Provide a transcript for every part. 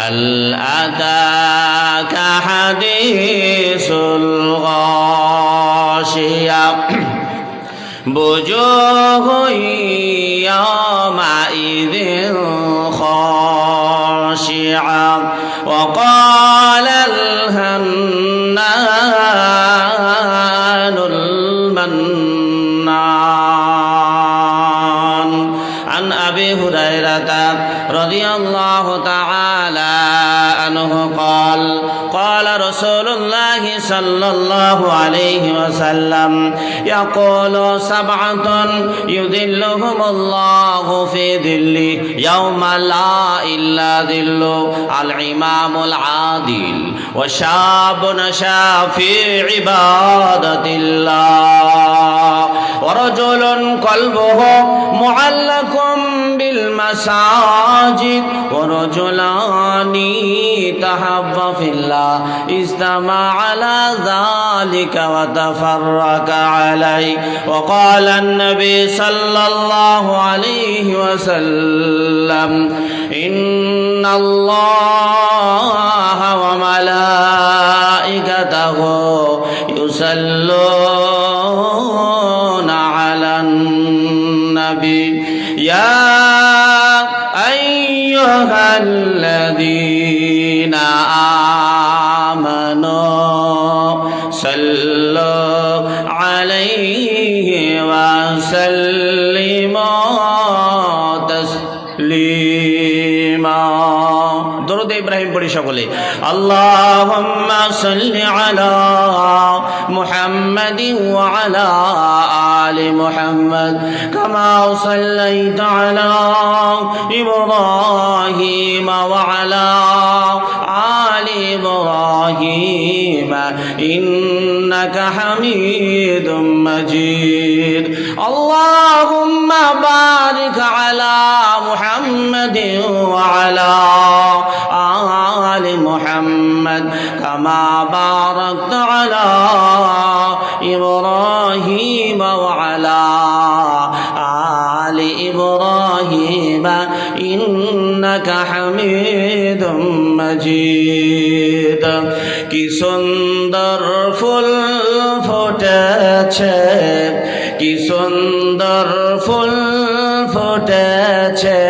هل أتاك حديث الغاشية وجوه يومئذ خاشعة وقال الهنان المنان عن أبي هريرة رضي الله تعالى عنه قال قال رسول الله صلى الله عليه وسلم يقول سبعة يذلهم الله في ظله يوم لا إلا ظل الإمام العادل وشاب نشأ في عبادة الله ورجل قلبه معلق بالمساجد ورجلان تحبا في الله اجتمع على ذلك وتفرق عليه وقال النبي صلى الله عليه وسلم إن الله وملائكته يصلون على النبي يا أيها الذين آمنوا صلوا عليه وسلموا تسليما درود إبراهيم পড়ি সকলে اللهم صل على محمد وعلى آل محمد كما صليت على إبراهيم وعلى آل إبراهيم إنك حميد مجيد اللهم بارك على محمد وعلى آل محمد كما باركت على إبراهيم وعلى آل إبراهيم إنك حميد مجيد কি সুন্দর ফুল ফুটেছে কি সুন্দর ফুল ফুটেছে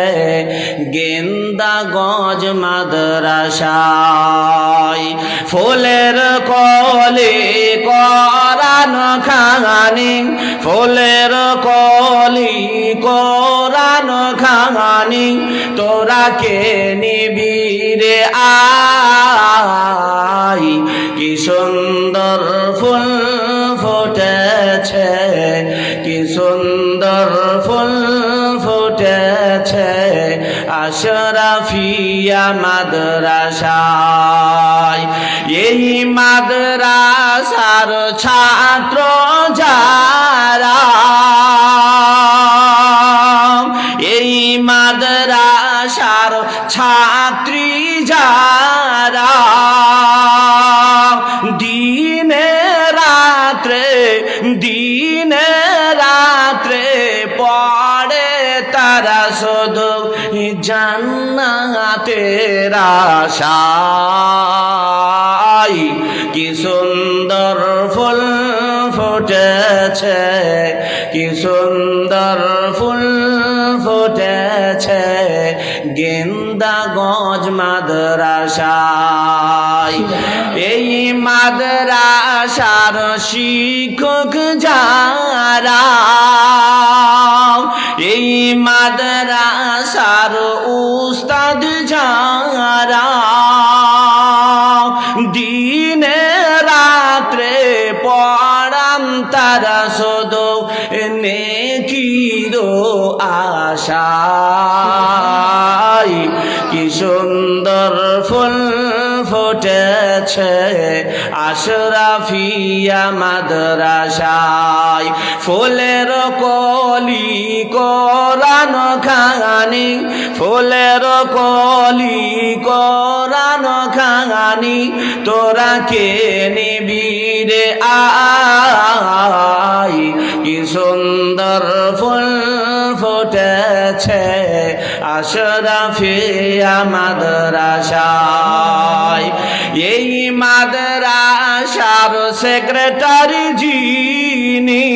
গেন্দা গজ মাদ্রাসায় ফুলের কলি কোরআন খানি ফুলের কলি কোরআন খানি তোরা কে নিবি রে আই কি সুন্দর ফুল ফুটেছে কি সুন্দর ফুল ফুটেছে আশরাফিয়া মাদ্রাসায় এই মাদ্রাসার ছাত্র যারা এই মাদ্রাসার ছাত্রী যারা দিনে রাত্রে পড়ে তারা শুধু জান্নাতের আশায় কি সুন্দর ফুল ফুটেছে কি সুন্দর ফুল ফুটেছে গেন্দা গজ মাদ্রাসায় এই মাদ্রাসার শিক্ষক যারা এই মাদ্রাসার উস্তাদ যারা দিনে রাত্রে পড়ান তারা শুধু নেকির আশায় কি সুন্দর ফুল ফুটেছে আশরাফিয়া মাদ্রাসায় ফুলের কলি কোরআন খানি ফুলের কলি কোরআন খানি তোরা কে নিবি রে আই কি সুন্দর ফুল ফুটেছে আশরাফিয়া মাদ্রাসায়। এই মাদ্রাসার সেক্রেটারি যিনি,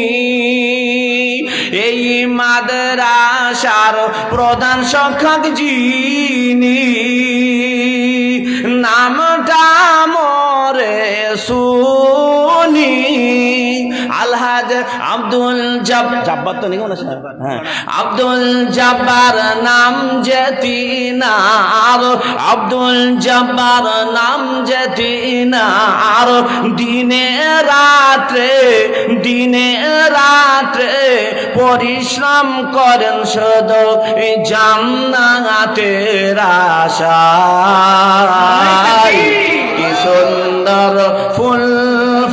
এই মাদ্রাসার প্রধান শিক্ষক যিনি, নামটা মোরে শুনি আলহাজ আব্দুল জব্বার, তো নেই না? হ্যাঁ, আব্দুল জব্বার নাম জেতিনার, আব্দুল জব্বার নাম জেতিনার। দিনে রাত্রে পরিশ্রম করেন শুধু জান্নাতের আশায়। কি সুন্দর ফুল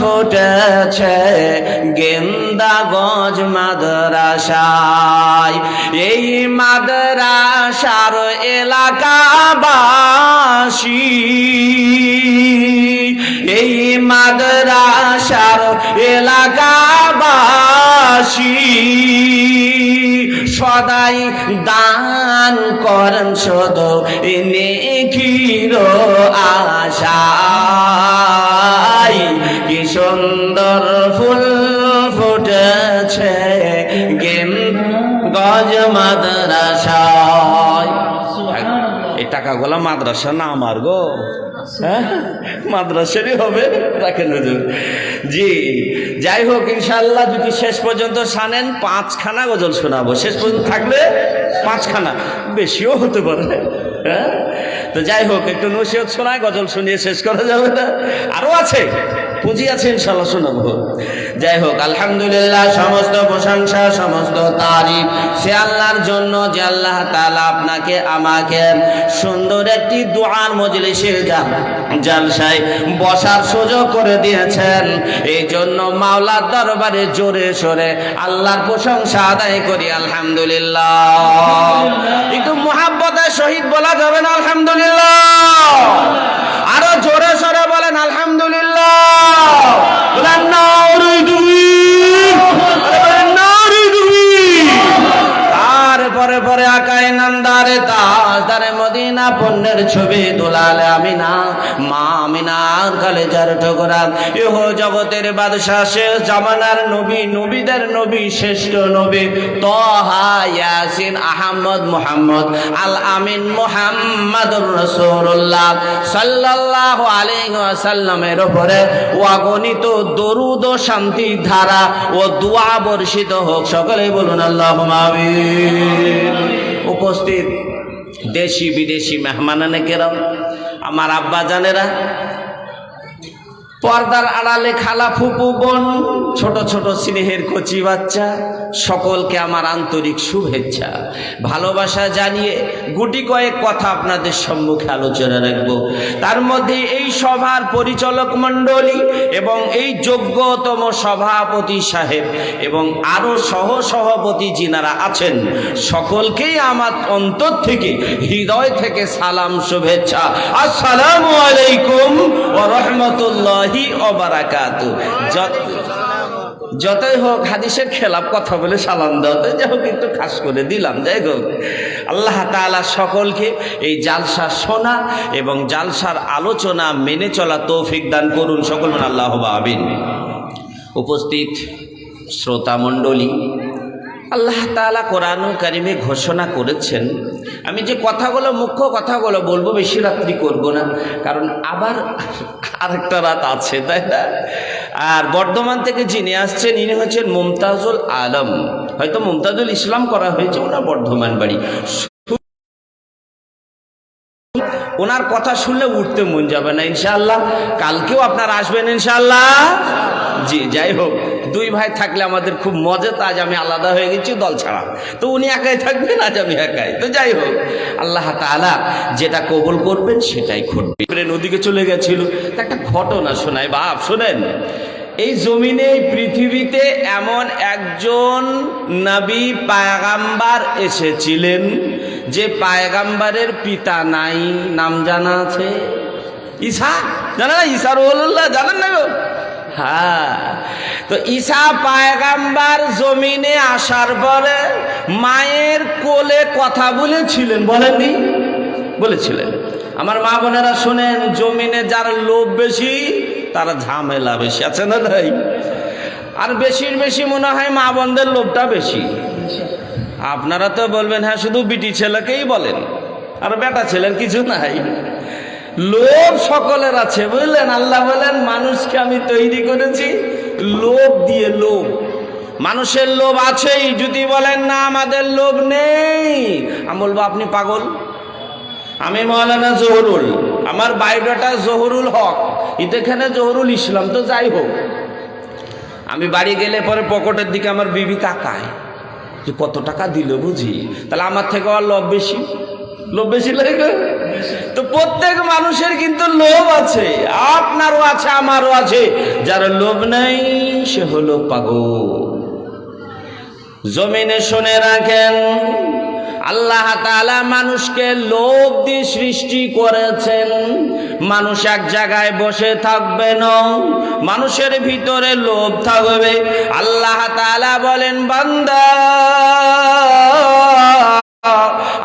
ফুটেছে গেন্দা গজ মাদ্রাসায়। এই মাদ্রাসার এলাকাবাসী, এই মাদ্রাসার এলাকাবাসী সদাই দান করেন শুধু নেকির আশায়। কি সুন্দর ফুল ফুটেছে গজ মাদ্রাসায়। এই টাকাগুলো মাদ্রাসা না আমার গো, হ্যাঁ মাদ্রাসারই হবে, রাখেন হুজুর। জি যাই হোক, ইনশাআল্লাহ যদি শেষ পর্যন্ত শানেন 5খানা গজল শোনাবো। শেষ পর্যন্ত থাকলে 5খানা, বেশিও হতে পারে। হ্যাঁ, তো যাই হোক, একটু নসিহত শোনায়, গজল শুনিয়ে শেষ করা যাবে না, আরো আছে, পুঁজি আছে, ইনশাআল্লাহ শোনাবো। যাই হোক, আলহামদুলিল্লাহ, সমস্ত প্রশংসা সমস্ত তারিফ সে আল্লাহর জন্য যে আল্লাহ তাআলা আপনাকে আমাকে সুন্দর একটি দোয়ার মজলিসে জালসায় বসার সুযোগ করে দিয়েছেন। এই জন্য মাওলার দরবারে জোরে সোরে আল্লাহর প্রশংসা আদায় করি আলহামদুলিল্লাহ। একটু মুহাব্বতের সহিত বলা যাবে না আলহামদুলিল্লাহ? আরো জোরে সোরে বলেন আলহামদুলিল্লাহ। বলেন নারে তাকবীর, বলেন নারে তাকবীর। তারপরে পরে আকায় নান্দারে তাজদারে মদিনা পণ্যের ছবি দুলালে আমিনা, মা আমিনার কলেজার টুকরা, ইহ জগতের বাদশাহ শেষ জামানার নবী, নবীদের নবী, শ্রেষ্ঠ নবী তাহা ইয়াসিন আহমদ মুহাম্মদ আল আমিন মুহাম্মাদুর রাসূলুল্লাহ সাল্লাল্লাহু আলাইহি ওয়াসাল্লামের উপরে অগণিত দরুদ ও শান্তি ধারা ও দোয়া বর্ষিত হোক। সকলে বলুন আল্লাহুম্মা আমিন। উপস্থিত দেশি বিদেশি মেহমানানে কেরাম, আমার আব্বা জানেরা, পর্দার আড়ালে খালা, ফুপু, বোন, ছোট ছোট স্নেহের কচি বাচ্চা, সকলকে আমার আন্তরিক শুভেচ্ছা ভালোবাসা জানিয়ে গুটি কয়েক কথা আপনাদের সম্মুখে আলোচনা রাখব। তার মধ্যে এই সভার পরিচালক মণ্ডলী এবং এই যোগ্যতম সভাপতি সাহেব এবং আরো সহসভাপতি যিনারা আছেন, সকলকেই আমার অন্তর থেকে, হৃদয় থেকে সালাম, শুভেচ্ছা, আসসালামু আলাইকুম ওয়া রাহমাতুল্লাহি ওয়া বারাকাতুহু। যতই হোক হাদিসের খেলাফ কথা বলে সালাম দাও, যাই হোক একটু খাস করে দিলাম। যাই হোক, আল্লাহ তাআলা সকলকে এই জালসা শোনা এবং জালসার আলোচনা মেনে চলা তৌফিক দান করুন। সকল মানে আল্লাহুম্মা আমিন। উপস্থিত শ্রোতা মণ্ডলী, আল্লাহ তাআলা কোরআনুল কারিমে ঘোষণা করেছেন, আমি যে কথাগুলো, মুখ্য কথাগুলো বলবো, বেশি রাত্রি করব না, কারণ আবার আরেকটা রাত আছে, তাই না? আর বর্ধমান থেকে যিনি আসছেন, ইনি হচ্ছেন মুমতাজুল আলম, হয়তো মুমতাজুল ইসলাম করা হয়েছে, ওনার বর্ধমান বাড়ি। ওনার কথা শুনলে উঠতে মন যাবে না ইনশাআল্লাহ। কালকেও আপনারা আসবেন ইনশাআল্লাহ। জি, যাই হোক, দুই ভাই থাকলে আমাদের খুব মজা। আজ আমি আলাদা হয়ে গেছি দল ছাড়া, তো উনি একাই থাকবেন, আজ আমি একাই। তো যাই হোক, আল্লাহ তাআলা যেটা কবুল করবেন সেটাই ঘটবে। নদীকে চলে গেছিল, একটা ঘটনা শোনাই বাপ, শোনেন। এই জমিনে, এই পৃথিবীতে এমন একজন নবী পায়গাম্বার এসেছিলেন যে পায়গাম্বারের পিতা নাই। নাম জানা আছে? ঈসা, জানা না? ঈসা রুহুল্লাহ জানেন না গো? হ্যাঁ, তো ঈসা পয়গম্বর জমিনে আসার পরে মায়ের কোলে কথা বলেছিলেন, বলেননি? বলেছিলেন। আমার মা বোনেরা শোনেন, জমিনে যার লোভ বেশি তারা ঝামেলা বেশি, আছে না তাই? আর বেশির বেশি মনে হয় মা বোনদের লোভটা বেশি। আপনারা তো বলবেন হ্যাঁ শুধু বিটি ছেলেকেই বলেন, আর বেটা ছেলের কিছু নাই। লোভ সকলের আছে, বুঝলেন? আল্লাহ বলেন মানুষকে আমি তৈরি করেছি লোভ দিয়ে। লোভ, মানুষের লোভ আছেই। যদি বলেন না আমাদের লোভ নেই, আমি বলবো আপনি পাগল। আমি মৌলানা জহুরুল, আমার বায়োডাটা জহুরুল হক, এখানে জহুরুল ইসলাম। তো যাই হোক, আমি বাড়ি গেলে পরে পকেটের দিকে আমার বিবি তাকায় যে কত টাকা দিল বুঝি, তাহলে আমার থেকে আর লোভ বেশি। লোভ বেশি লাগে। তো প্রত্যেক মানুষের কিন্তু লোভ আছে, আপনারও আছে আমারও আছে। যার লোভ নাই সে হলো পাগল। জমিনে শুনে রাখেন, আল্লাহ তাআলা মানুষকে লোভ দিয়ে সৃষ্টি করেছেন। মানুষ এক জায়গায় বসে থাকবে না, মানুষের ভিতরে লোভ থাকবে। আল্লাহ তাআলা বলেন বান্দা,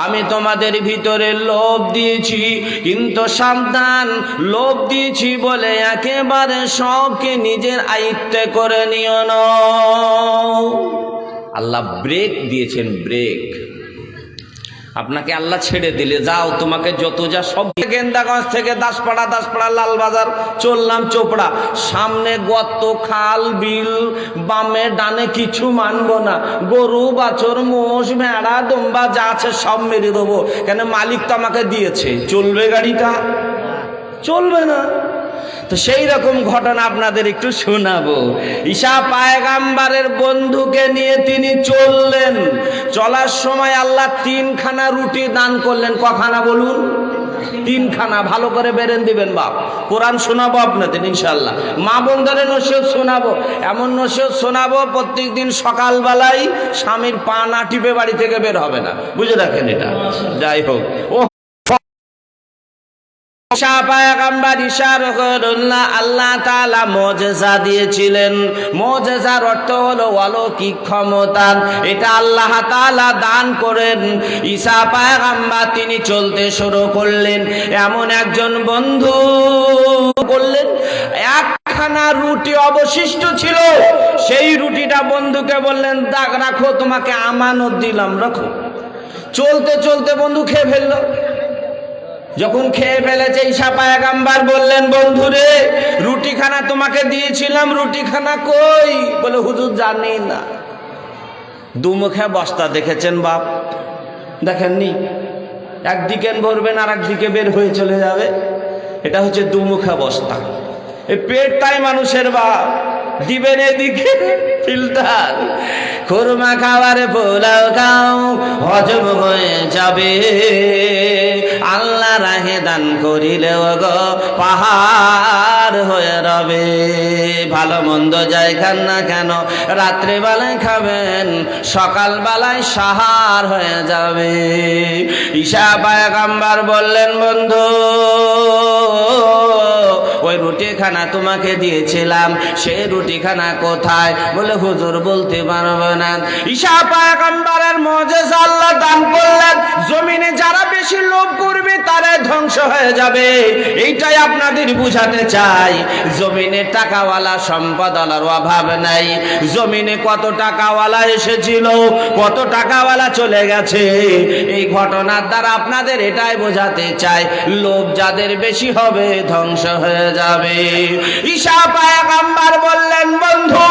আমি তোমাদের ভিতরে লোভ দিয়েছি, কিন্তু সাবধান, লোভ দিয়েছি বলে একেবারে সবকে নিজের আয়ত্তে করে নিও না। আল্লাহ ব্রেক দিয়েছেন, ব্রেক। আপনাকে আল্লাহ ছেড়ে দিলে যাও, তোমাকে যত যা সব। গেন্দাগঞ্জ থেকে দাসপাড়া, দাসপাড়া লালবাজার চললাম চোপড়া, সামনে গর্ত, খাল, বিল, বামে ডানে কিছু মানবো না। গরু, বাছর, মোষ, ভেড়া, দম্বা যা আছে সব মেরে দেবো। কেন? মালিক তো আমাকে দিয়েছে। চলবে গাড়িটা? চলবে না। তো সেই রকম ঘটনা আপনাদের একটু শোনাবো। ঈসা পয়গম্বরের বন্ধুকে নিয়ে তিনি চললেন। চলার সময় আল্লাহ 3খানা রুটি দান করলেন। কখানা বলুন? 3খানা। ভালো করে বেরেন দিবেন বাপ। কোরআন শোনাবো আপনাদের ইনশাআল্লাহ। মা বোনদের নসিহত শোনাবো, এমন নসিহত শোনাবো প্রত্যেক দিন সকালবেলায় স্বামীর পা না টিপে বাড়ি থেকে বের হবে না। বুঝে রাখেন এটা। যাই হোক, ও আল্লাহ তাআলা মুজিজা দিয়েছিলেন। মুজিজার অর্থ হলো অলৌকিক ক্ষমতা। এটা আল্লাহ তাআলা দান করেন। ঈসা পয়গম্বর তিনি চলতে শুরু করলেন। এমন একজন বন্ধু করলেন, একখানা রুটি অবশিষ্ট ছিল। সেই রুটিটা বন্ধুকে বললেন, দাগ রাখো, তোমাকে আমানত দিলাম, রাখো। চলতে চলতে বন্ধু খেয়ে ফেললো। যখন খেয়ে ফেলেছে, ঈসা পয়গম্বর বললেন, বন্ধুরে রুটিখানা তোমাকে দিয়েছিলাম, রুটিখানা কই? বলে হুজুর জানি না। দুমুখে বস্তা দেখেছেন বাপ? দেখেননি? একদিকে ভরবেন আর একদিকে বের হয়ে চলে যাবে। এটা হচ্ছে দুমুখে বস্তা। এই পেটটাই মানুষের বাপ। দিবেন এদিকে ফিল্টার, খুরমা খাবারে পোলাও খাও, হজম হয়ে যাবে। আল্লাহ রাহে দান করিলেও গো পাহাড় হয়ে রবে। ভালো মন্দ যাই খান না কেন, রাত্রেবেলায় খাবেন, সকালবেলায় সাহার হয়ে যাবে। ঈসা পয়গম্বর বললেন, বন্ধু ওই রুটিখানা তোমাকে দিয়েছিলাম, সেই রুটিখানা কোথায়? বলে হুজুর বলতে পারবো না। ঈসা পয়গম্বরের মুজিজা আল্লাহ দান করলেন। জমিনে যারা বেশি লোভ করবে তারাই ধ্বংস হয়ে যাবে। এইটাই আপনাদের বুঝাতে চাই। জমিনে টাকাওয়ালা সম্পদওয়ালার অভাব নাই। জমিনে কত টাকাওয়ালা এসেছিল, কত টাকাওয়ালা চলে গেছে। এই ঘটনার দ্বারা আপনাদের এটাই বোঝাতে চাই, লোভ যাদের বেশি হবে ধ্বংস হয়ে যাবে। ঈসা পয়গম্বর বললেন, বন্ধু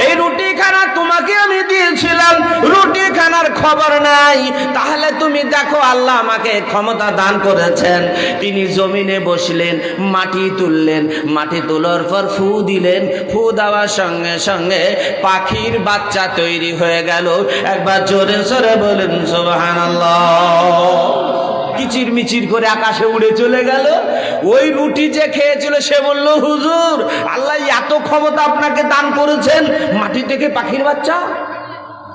এই রুটিখানা তোমাকে আমি দিয়েছিলাম, রুটিখানার খবর নাই। তাহলে তুমি দেখো, আল্লাহ আমাকে ক্ষমতা দান করেছেন। তিনি জমিনে বসলেন, মাটি তুললেন, মাটি তোলার পর ফু দিলেন। ফু দেওয়ার সঙ্গে সঙ্গে পাখির বাচ্চা তৈরি হয়ে গেল। একবার জোরে জোরে বলেন সুবহানাল্লাহ। কিচির মিচির করে আকাশে উড়ে চলে গেল। ওই রুটি যে খেয়েছিল সে বলল, হুজুর আল্লাহ এত ক্ষমতা আপনাকে দান করেছেন, মাটি থেকে পাখির বাচ্চা?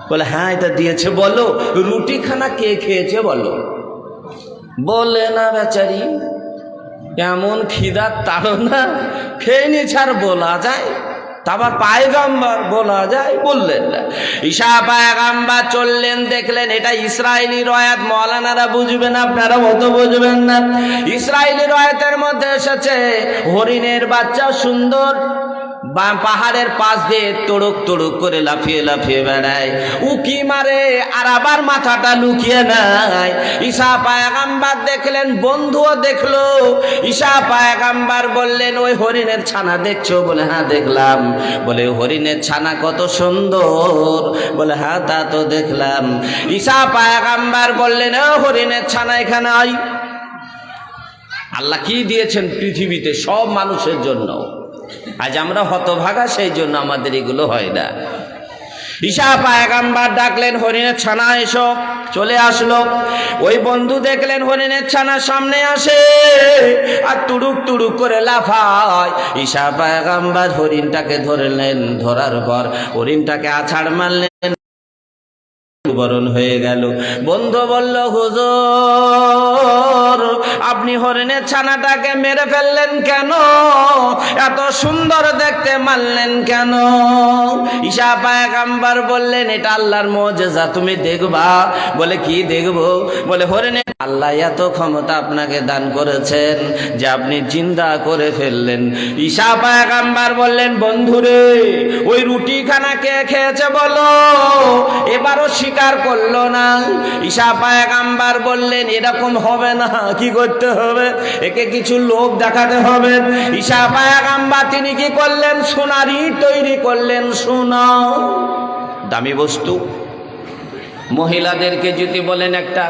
বলে হ্যাঁ এটা দিয়েছে। বলো রুটিখানা কে খেয়েছে বলো? বলে না বেচারি, এমন খিদার তাড়না খেয়ে নিয়েছে আর বলা যায়? তা আবার পায়গাম্বার বলা যায়? বললেন না। ঈসা পায়গাম্বার চললেন, দেখলেন এটা ইসরায়েলি রয়াত, মৌলানারা বুঝবেন, আপনারা অত বুঝবেন না। ইসরায়েলি রয়াতের মধ্যে এসেছে হরিণের বাচ্চা সুন্দর পাহাড়ের পাশ দিয়ে তড়ুক তড়ুক করে লাফিয়ে লাফিয়ে বেড়ায়, উকি মারে আর আবার মাথাটা লুকিয়ে নেয়। ঈসা পায়গাম্বার দেখলেন, বন্ধুও দেখলো। ঈসা পায়গাম্বার বললেন, ওই হরিণের ছানা দেখছো? বলে হ্যাঁ দেখলাম। বলে হরিণের ছানা কত সুন্দর? বলে হ্যাঁ তা তো দেখলাম। ঈসা পায়গাম্বার বললেন, ও হরিণের ছানা এখানে আয়। আল্লাহ কি দিয়েছেন পৃথিবীতে সব মানুষের জন্য, আজ আমরা হতভাগা, সেই জন্য আমাদের এগুলো হয় না। ঈসা পায়গাম্বার ডাকলেন, হরিণের ছানা এসো। চলে আসলো। ওই বন্ধু দেখলেন হরিণের ছানা সামনে আসে আর তুড়ুক তুড়ুক করে লাফায়। ঈসা পায়গাম্বার হরিণটাকে ধরলেন, ধরার পর হরিণটাকে আছাড় মারলেন, বরণ হয়ে গেল। বন্ধু বলল, হুজুর আপনি হরিণের ছানাটাকে মেরে ফেললেন কেন? এত সুন্দর দেখতে মারলেন কেন? ঈসা পায়গাম্বার বললেন, এটা আল্লাহর মুজিজা, তুমি দেখবা। বলে কি দেখবো? বলে হরিণের আল্লাহ এত ক্ষমতা আপনাকে দান করেছেন যে আপনি জিন্দা করে ফেললেন। ঈসা পায়গাম্বার বললেন, বন্ধুরে ওই রুটিখানা কে খেয়েছে বলো? এবারও স্বীকার করলো না। ঈসা পায়গাম্বার বললেন, এরকম হবে না, কি করতে হবে? একে কিছু লোক দেখাতে হবে। ঈসা পায়গাম্বার তিনি কি করলেন? সোনার ইট তৈরি করলেন। সোনা দামি বস্তু। মহিলাদেরকে যদি বলেন একটা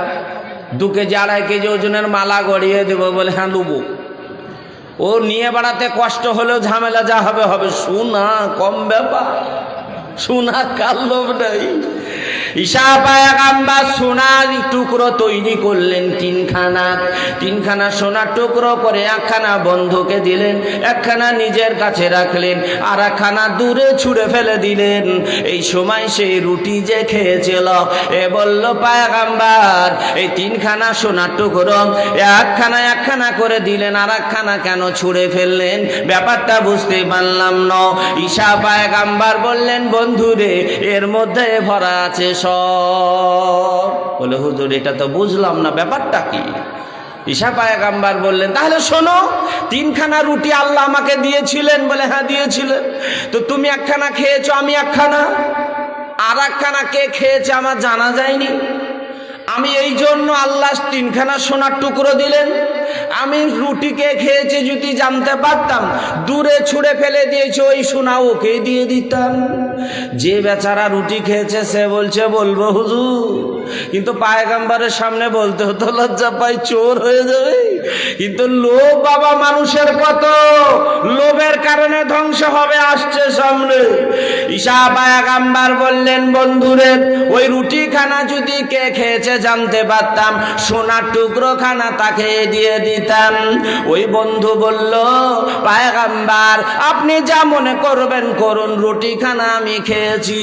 2 কেজি 2.5 কেজি ওজনের মালা গড়িয়ে দেবো, বলে হ্যাঁ দেবো। ও নিয়ে বেড়াতে কষ্ট হলেও ঝামেলা যা হবে হবে। সোনা কম ব্যাপার, সোনা কার লোভ নাই। ঈসা পায়গাম্বার সোনার টুকরো তৈরি করলেন 3খানা সোনার টুকরো করে, 1খানা বন্ধুকে দিলেন, 1খানা নিজের কাছে রাখলেন, আর 1খানা দূরে ছুঁড়ে ফেলে দিলেন। এই সময় সেই রুটি যে খেয়েছিল এ বলল, পায়গাম্বার এই 3খানা সোনার টুকরো 1খানা করে দিলেন, আর 1খানা কেন ছুঁড়ে ফেললেন? ব্যাপারটা বুঝতে পারলাম না। ঈসা পায়গাম্বার বললেন, বন্ধুরে এর মধ্যে ভরা আছে সব। বলে হুজুর এটা তো বুঝলাম না, ব্যাপারটা কি? ঈসা পায়গাম্বার বললেন, তাহলে শোনো, 3খানা রুটি আল্লাহ আমাকে দিয়েছিলেন। বলে হ্যাঁ দিয়েছিলেন। তো তুমি 1খানা খেয়েছো, আমি 1খানা, আর 1খানা কে খেয়েছে আমার জানা যায়নি। আমি এই জন্য আল্লাহ 3খানা সোনার টুকরো দিলেন। আমি রুটিকে খেয়েছি যদি জানতে পারতাম, দূরে ছুঁড়ে ফেলে দিয়েছে, ওই সোনা ওকে দিয়ে দিতাম। যে বেচারা রুটি খেয়েছে সে বলছে বলবো হুজুর, কিন্তু পায়গাম্বারের সামনে বলতে হতো, লজ্জা পাই, চোর হয়ে যাবে। কিন্তু লোভ বাবা মানুষের কত, লোভের কারণে ধ্বংস হবে, আসছে সামনে। ঈসা পায়গাম্বার বললেন, বন্ধুরে ওই রুটিখানা যদি কে খেয়েছে জানতে পারতাম, সোনার টুকরো খানা তাকে দিয়ে দিতাম। ওই বন্ধু বলল, পায়গাম্বার আপনি যা মনে করবেন করুন, রুটিখানা আমি খেয়েছি।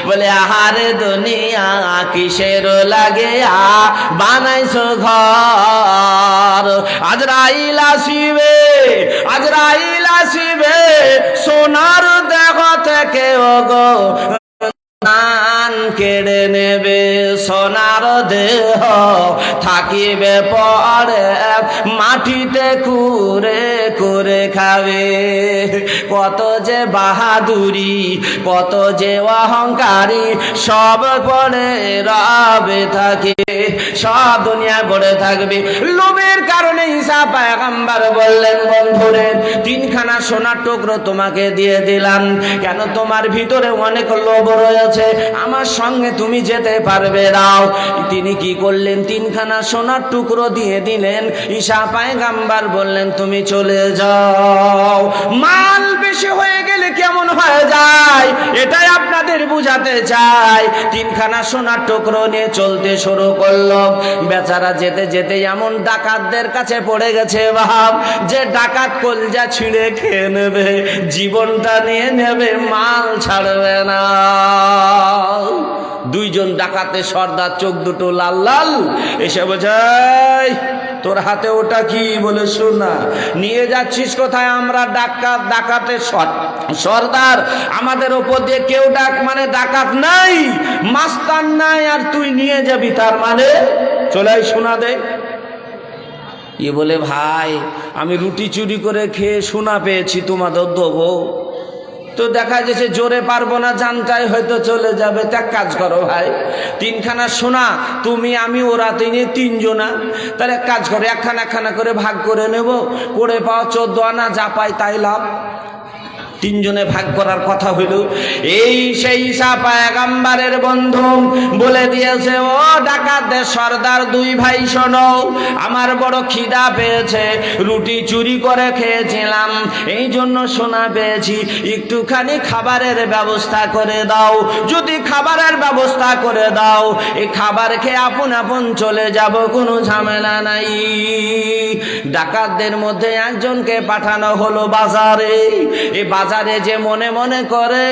বলে আহারে দুনিয়া কিসের লাগে বানাইছো ঘর, আজরাইল আসিবে, আজরাইল আসিবে সোনার দেহ থেকে ওগো প্রাণ কেড়ে নেবে। সোনার দেহ থাকিবে পরে মাটিতে কুরে করে খাবে। কত যে বাহাদুরি, কত যে অহংকারী, সব পড়ে রবে থাকে, সব দুনিয়া পড়ে থাকবে। লোভের কারণে ঈসা পায়গাম্বার বললেন, বন্ধুরে 3খানা সোনার টুকরো তোমাকে দিয়ে দিলাম, কেন তোমার ভিতরে অনেক লোভ রয়েছে, আমার সঙ্গে তুমি যেতে পারবে নাও। তিনি কি করলেন? 3খানা সোনার টুকরো দিয়ে দিলেন। ঈসা পায়গাম্বার বললেন, তুমি চলে যাও। মাল বেশি হয়ে গেলে কেমন হয়ে যায় এটাই আপনাদের বুঝাতে চাই। 3খানা সোনার টুকরো নিয়ে চলতে শুরু করলো। বেচারা যেতে যেতে এমন ডাকাতদের কাছে পড়ে গেছে ভাব, যে ডাকাত কলজা ছিঁড়ে খেয়ে নেবে, জীবনটা নিয়ে নেবে, মাল ছাড়বে না। 2জন ডাকাতে সর্দার, চোখ দুটো লাল লাল, এসে বোঝায় তোর হাতে ওটা কি? বলে সোনা। নিয়ে যাচ্ছিস কোথায়? আমরা ডাকাত, ডাকাতের সর্দার, আমাদের ওপর দিয়ে কেউ মানে ডাকাত নাই, মাস্তান নাই, আর তুই নিয়ে যাবি? তার মানে চলে সোনা দে। বলে ভাই আমি রুটি চুরি করে খেয়ে সোনা পেয়েছি, তোমাদের দেবো। তো দেখা যাচ্ছে জোরে পারবো না, জানটাই হয়তো চলে যাবে। তা কাজ করো ভাই, 3খানা সোনা তুমি আমি ওরা তিনজনা, তাহলে এক কাজ করো, একখানা করে ভাগ করে নেব, করে পাওয়া 14 আনা, যা পাই তাই লাভ। 3জনে ভাগ করার কথা হইল। এই সেই ঈসা পয়গম্বরের বন্ধু বলে দিয়েছে, ও ডাকাতদের সর্দার 2 ভাই শোনো, আমার বড় খিদা পেয়েছে, রুটি চুরি করে খেয়েছিলাম, এই জন্য সোনা পেয়েছি, একটুখানি খাবারের ব্যবস্থা করে দাও। যদি খাবারের ব্যবস্থা করে দাও, এই খাবার খেয়ে আপন আপন চলে যাব, কোনো ঝামেলা নাই। ডাকাতদের মধ্যে একজনকে পাঠানো হলো বাজারে। এই বাজারে যে মনে মনে করে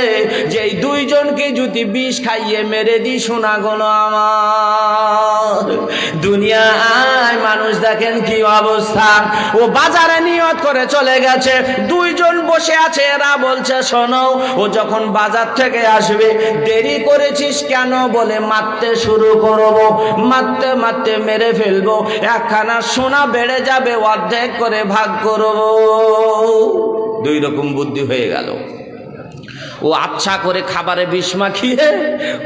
যে এই 2 জনকে যদি বিষ খাইয়ে মেরে দিই, সোনা গুলো আমার। দুনিয়ায় মানুষ দেখেন কি অবস্থা। ও বাজারে নিয়ত করে চলে গেছে, 2 জন বসে আছে, এরা বলছে শোনো, ও যখন বাজার থেকে আসবে, দেরি করেছিস কেন? বলে মারতে শুরু করবো, মারতে মারতে মেরে ফেলবো, একখানা সোনা বেড়ে যাবে, অর্ধেক করে ভাগ করবো। 2 রকম বুদ্ধি হয়ে গেল। ও আচ্ছা করে খাবারে বিষ মাখিয়ে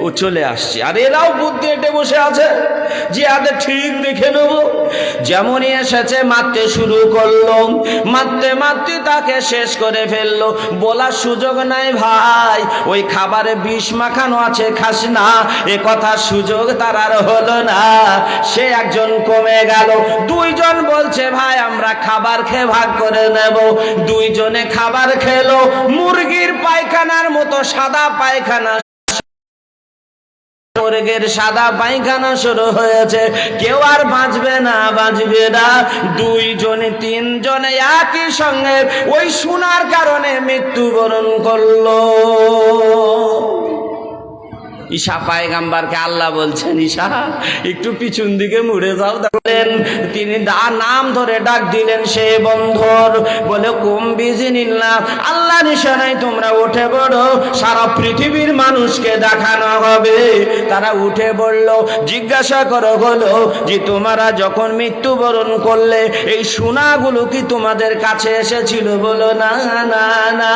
ও চলে আসছে, আর এরাও বুদ্ধি এঁটে বসে আছে যে আদে ঠিক দেখে নেব। যেমনই এসেছে মারতে শুরু করলো, মারতে মারতে তাকে শেষ করে ফেললো। বলার সুযোগ নাই ভাই, ওই খাবারে বিষ মাখানো আছে, খাস না, এ কথার সুযোগ তার আর হলো না। সে একজন কমে গেল। 2 জন বলছে ভাই আমরা খাবার খেয়ে ভাগ করে নেব। 2 জনে খাবার খেলো, মুরগির পায়খানার মতো সাদা পায়খানা, মুরগির সাদা পায়খানা শুরু হয়েছে। কেউ আর বাঁচবে না, বাঁচবে না। 2 জনে 3 জনে একই সঙ্গে ওই সোনার কারণে মৃত্যুবরণ করলো। ঈসা পয়গম্বরকে আল্লাহ বলছেন, ঈসা একটু পিছন দিকে মুড়ে যাও। দেখলেন তিনি নাম ধরে ডাক দিলেন সে বন্ধুর, বলে কুম বিজিনিল্লাহ, আল্লাহ নিশানায় তোমরা উঠে পড়ো, সারা পৃথিবীর মানুষকে দেখানো হবে। তারা উঠে পড়ল। জিজ্ঞাসা করো হলো যে তোমরা যখন মৃত্যুবরণ করলে এই সোনাগুলো কি তোমাদের কাছে এসেছিল? বলো না না না,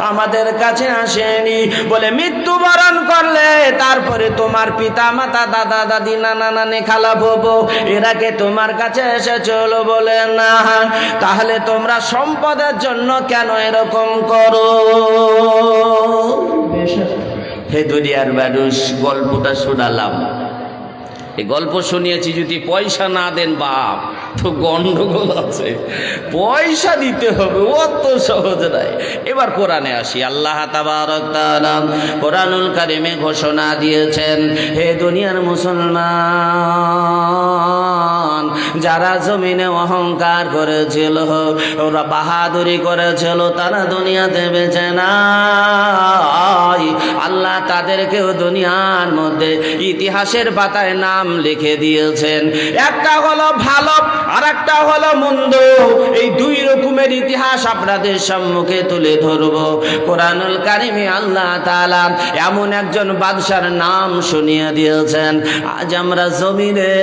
আমাদের কাছে আসেনি। বলে মৃত্যুবরণ করলে তারপরে তোমার পিতা মাতা, দাদা দাদি, নানা নানি, খালা বউ, এরা কে তোমার কাছে এসেছিল? বলে না। তাহলে তোমরা সম্পদের জন্য কেন এরকম করো? হে দুনিয়ার মানুষ, গল্পটা শোনালাম, এই গল্প শুনিয়েছি, যদি পয়সা না দেন বাপ তো গন্ডগোল আছে, পয়সা দিতে হবে, অত সহজ নাই। এবার কোরআনে আসি। আল্লাহ তাবারক তাআলা কোরআনুল কারিমে ঘোষণা দিয়েছেন, হে দুনিয়ার মুসলমান, যারা জমিনে অহংকার করেছিল, ওরা বাহাদুরি করেছিল, তারা দুনিয়াতে বেঁচে নাই। আল্লাহ তাদেরকেও দুনিয়ার মধ্যে ইতিহাসের পাতায় নাম লিখে দিয়েছেন। একটা হলো ভালো, আর একটা হলো মন্দ। এই 2 রকমের ইতিহাস আপনাদের সম্মুখে তুলে ধরব। কোরআনুল কারিমে আল্লাহ তাআলা এমন একজন বাদশার নাম শুনিয়ে দিয়েছেন। আজ আমরা জমিনে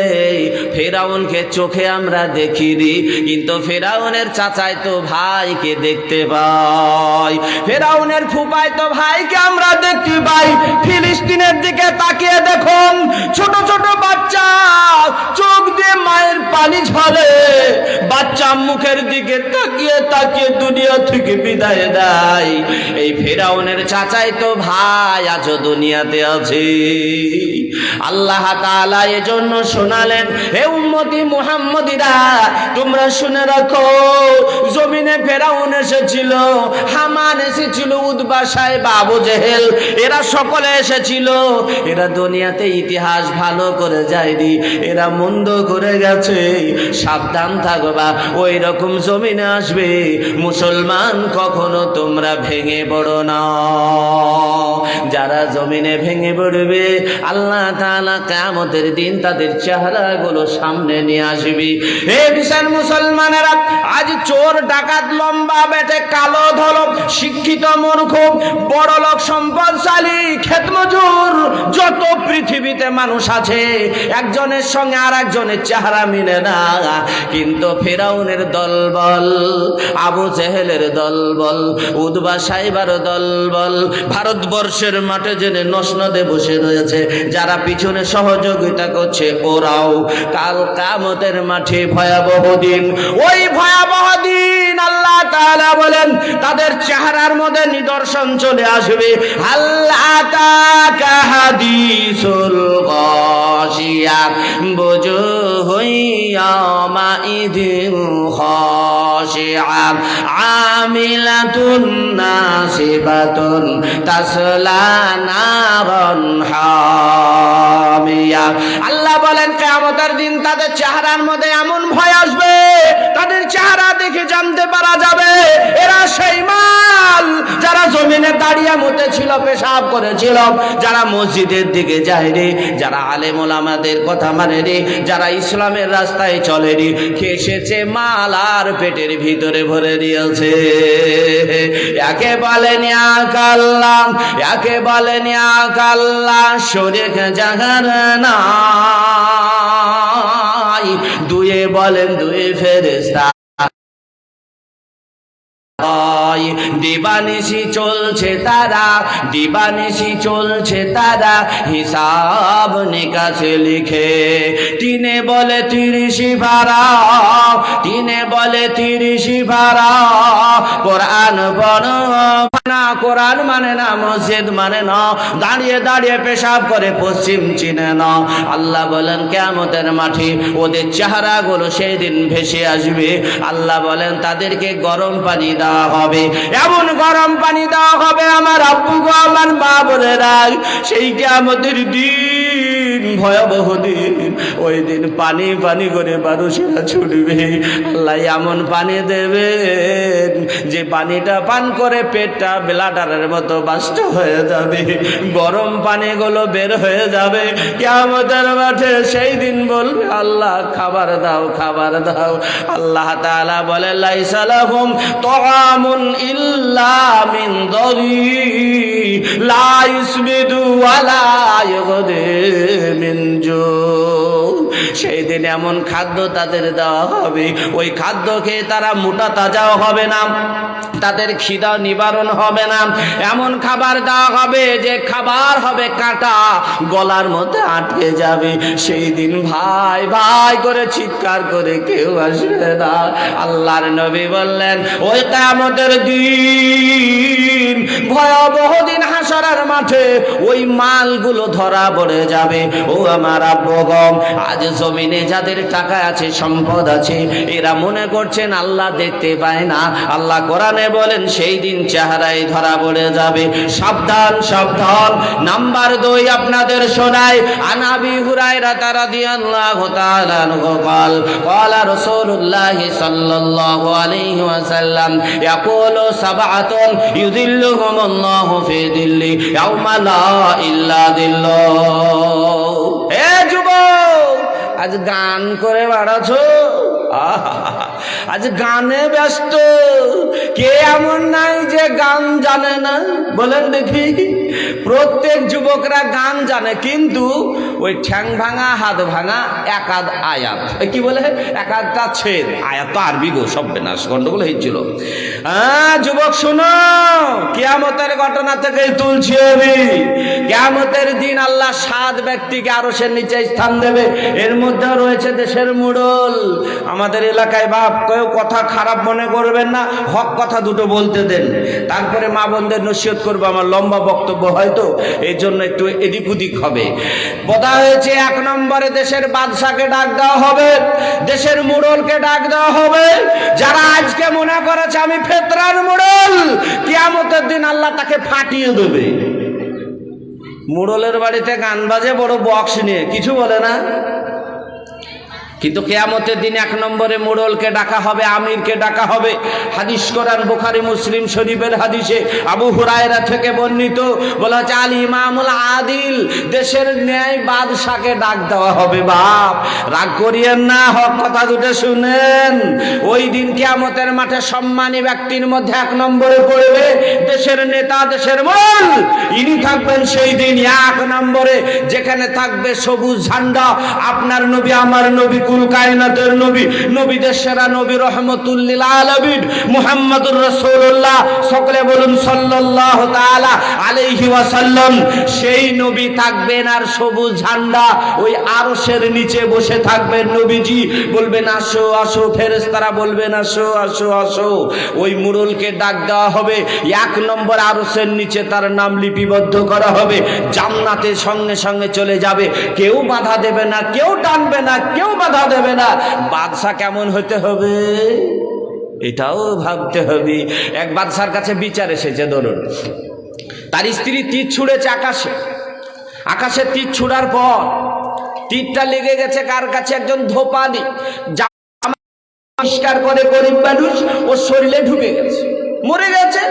ফেরাউনকে চোখে আমরা দেখিনি, কিন্তু ফেরাউনের চাচাতো ভাইকে দেখতে পাই, ফেরাউনের ফুফাতো ভাইকে আমরা দেখতে পাই। ফিলিস্তিনের দিকে তাকিয়ে দেখুন, ছোট ছোট বাচ্চা চোখ দিয়ে মায়ের পানি ঝরে, বাচ্চা মুখের দিকে তাকিয়ে তাকিয়ে দুনিয়া থেকে বিদায় দেয়। এই ফেরাউনের চাচাতো ভাই আজ দুনিয়াতে আছে। আল্লাহ তাআলা এজন্য শোনালেন, হে উম্মতি মুহাম্মদীরা, তোমরা শুনে রাখো, জমিনে ফেরাউন এসেছিল, হামান এসেছিল, উতবা সাহেব, আবু জেহেল, এরা সকলে এসেছিল। এরা দুনিয়াতে ইতিহাস ভালো করে যায়নি, এরা মন্দ করে গেছে। সাবধান থাকবা, ওই রকম জমিনে আসবে। মুসলমান কখনো তোমরা ভেঙে পড়ো না। যারা জমিনে ভেঙে পড়বে আল্লাহ তাআলা কিয়ামতের দিন তাদের চেহারাগুলো সামনে নিয়ে আসবে। হে বিশাল মুসলমানেরা, আজ চোর ডাকাত লম্বা বেটে কালো ধলো শিক্ষিত মূর্খ বড়লোক সম্পদশালী ক্ষেতমজুর যত পৃথিবীতে মানুষ আছে একজনের সঙ্গে আর একজনের চেহারা মিলে না। কিন্তু ফেরাউনের দলবল, আবু জেহেলের দলবল, উতবা সাইবার দলবল ভারতবর্ষের মাঠে জেনে নসনদে বসে রয়েছে। যারা পিছনে সহযোগিতা করছে ওরাও কাল কিয়ামতের মাঠে ভয়াবহ দিন, ওই ভয়াবহ দিন আল্লাহ তাআলা বলেন তাদের চেহারার মধ্যে নিদর্শন চলে আসবে। আল্লাহ তাকা হাদিসুল গাশিয়া বুজুহু ইয়াওমাইদিন খাশিআ আমিলাতুন নাসিবাতুন তাসলা নারান হামিয়া। আল্লাহ বলেন কিয়ামতের দিন তাদের চেহারার মধ্যে এমন ভয় আসবে, তাদের চেহারা দেখে জানতে পারা যাবে এরা সেই মাল যারা জমিনে দাঁড়িয়ে মুতেছিল, পেশাব করেছিল, যারা মসজিদের দিকে যায় রে, যারা আলেম ওলামাদের কথা মানে রে, যারা ইসলামের রাস্তায় চলে রে, খেসেছে মাল আর পেটের ভিতরে ভরে দিয়েছে। একে বলেন এক আল্লাহ, একে বলেন এক আল্লাহ, শরীক জাগার নাই, দুয়ে বলেন দুই ফেরেশতা। দিবানিশি চলছে তারা, দিবানিশি চলছে তারা হিসাব নিকাশে লিখে। তিনে বলে 30 পারা, তিনে বলে 30 পারা। কোরআন পড়ো না, কোরআন মানে না, মসজিদ মানে না, দাঁড়িয়ে দাঁড়িয়ে পেশাব করে পশ্চিম চিনে না। আল্লাহ বলেন কিয়ামতের মাঠে ওদের চেহারাগুলো সেই দিন ভেসে আসবে। আল্লাহ বলেন তাদেরকে গরম পানি দেওয়া হবে, এমন গরম পানি দেওয়া হবে আমার আব্বু গো, আমার মা বোনেরা, সেই কিয়ামতের দিন ভয়াবহ দিন। ওই দিন পানি পানি করে মানুষেরা ছুটবে। আল্লাহ এমন পানি দেবেন যে পানিটা পান করে পেটটা ব্লাডারের মতো বাস্ট হয়ে যাবে, গরম পানিগুলো বের হয়ে যাবে। কিয়ামতের মাঠে সেই দিন বলবে আল্লাহ খাবার দাও, খাবার দাও। আল্লাহ তাআলা বলে লাইসা লাহুম তাআমুন ইল্লা মিন দরি লা ইসমিদু ওয়ালা ইগদি মিন জু। সেই দিন এমন খাদ্য তাদের দেওয়া হবে, ওই খাদ্য খেয়ে তারা মোটা তাজাও হবে না, তাদের খিদা নিবারণ হবে না। এমন খাবার দেওয়া হবে যে খাবার হবে কাঁটা, গলার মধ্যে আটকে যাবে। সেই দিন ভাই ভাই করে চিৎকার করে কেউ আসবে না। আল্লাহর নবী বললেন ওই কিয়ামতের দিন ভয়াবহ দিন হাসরের মাঠে ওই মালগুলো ধরা পড়ে যাবে। ও আমার আব্বগণ, আজ জমিনে যাদের টাকা আছে, সম্পদ আছে, এরা মনে করছেন আল্লাহ দেখতে পায় না। আল্লাহ কোরআনে বলেন সেই দিন চেহারায় ধরা পড়ে যাবে। সাবধান সাবধান। নাম্বার 2 আপনাদের শোনায়, আন আবি হুরায়রা রাদিয়াল্লাহু তাআলা আনহু قال قال رسول الله صلى الله عليه وسلم يقول 7 يذلهم الله في ظله يوم لا إلا ظله। এ যুবক, আজ গান করে বেড়াছো, আজ গানে ব্যস্ত। কে এমন নাই যে গান জানে না? বলেন দেখি। প্রত্যেক যুবকরা গান জানে, কিন্তু ওই ঠ্যাং ভাঙা হাত ভাঙা এক আধ আয়াত, কি বলে এক আধটা ছেদ, আয়াত তো আরবি গো, সব বেনাস গন্ডগোল হয়েছিল। যুবক শোনো, কিয়ামতের ঘটনা থেকে তুলছি আমি। কিয়ামতের দিন আল্লাহ 7 ব্যক্তিকে আরশের নিচে স্থান দেবে। এর মধ্যে রয়েছে দেশের মুড়ল। আমাদের এলাকায় বাপ, কেউ কথা খারাপ মনে করবেন না, হক কথা দুটো বলতে দেন, তারপরে মা বোনদের নসিহত করবো। আমার লম্বা বক্তব্য হয়তো, এই জন্য একটু এদিক ওদিক হবে। বলা হয়েছে 1 নম্বরে দেশের বাদশাকে ডাক দেওয়া হবে, দেশের মুড়লকে ডাক দেওয়া হবে। যারা আজকে মনে করেছে আমি ফেতরার মুড়ল, কিয়ামতের দিন আল্লাহ তাকে ফাটিয়ে দেবে। মুড়লের বাড়িতে গান বাজে বড় বক্স নিয়ে, কিছু বলে না। কিন্তু কিয়ামতের দিন এক নম্বরে মোড়লকে ডাকা হবে, আমিরকে ডাকা হবে। হাদিস কোরআন বুখারী মুসলিম শরীফের হাদিসে আবু হুরায়রা থেকে বর্ণিত, বলা হচ্ছে আল ইমামুল আদিল, দেশের ন্যায় বাদশাকে ডাক দেওয়া হবে। বাপ রাগ করিয়েন না, হক কথা দুটো শুনেন। ওই দিন কিয়ামতের মাঠে সম্মানী ব্যক্তির মধ্যে এক নম্বরে পড়বে দেশের নেতা, দেশের মোড়ল। ইনি থাকবেন সেই দিন এক নম্বরে, যেখানে থাকবে সবুজ ঝান্ডা। আপনার নবী, আমার নবী, কুল কায়নাতের নবী, নবীদের সেরা নবী, রহমতুল লিল আলামিন মুহাম্মদুর রাসূলুল্লাহ, সকলে বলুন সাল্লাল্লাহু তাআলা আলাইহি ওয়াসাল্লাম। সেই নবী থাকবেন আর সবুজ ঝান্ডা ওই আরশের নিচে বসে থাকবেন। নবীজি বলবেন আসো আসো, ফেরেশতারা বলবেন আসো আসো আসো। ওই মুরলকে ডাক দেওয়া হবে, এক নম্বর আরশের নিচে তার নাম লিপিবদ্ধ করা হবে। জান্নাতে সঙ্গে সঙ্গে চলে যাবে, কেউ বাধা দেবে না, কেউ টানবে না, কেউ বাধা দেবে না। বাদশা কেমন হতে হবে এটাও ভাবতে হবে। এক বাদশার কাছে বিচার এসেছে, ধরুন তার স্ত্রী তীর ছুঁড়েছে আকাশে। আকাশে তীর ছুঁড়ার পর তীরটা লেগে গেছে কার কাছে? একজন ধোপানি, পরিষ্কার করে গরিব মানুষ, ওর শরীরে ঢুকে গেছে, মরে গেছে।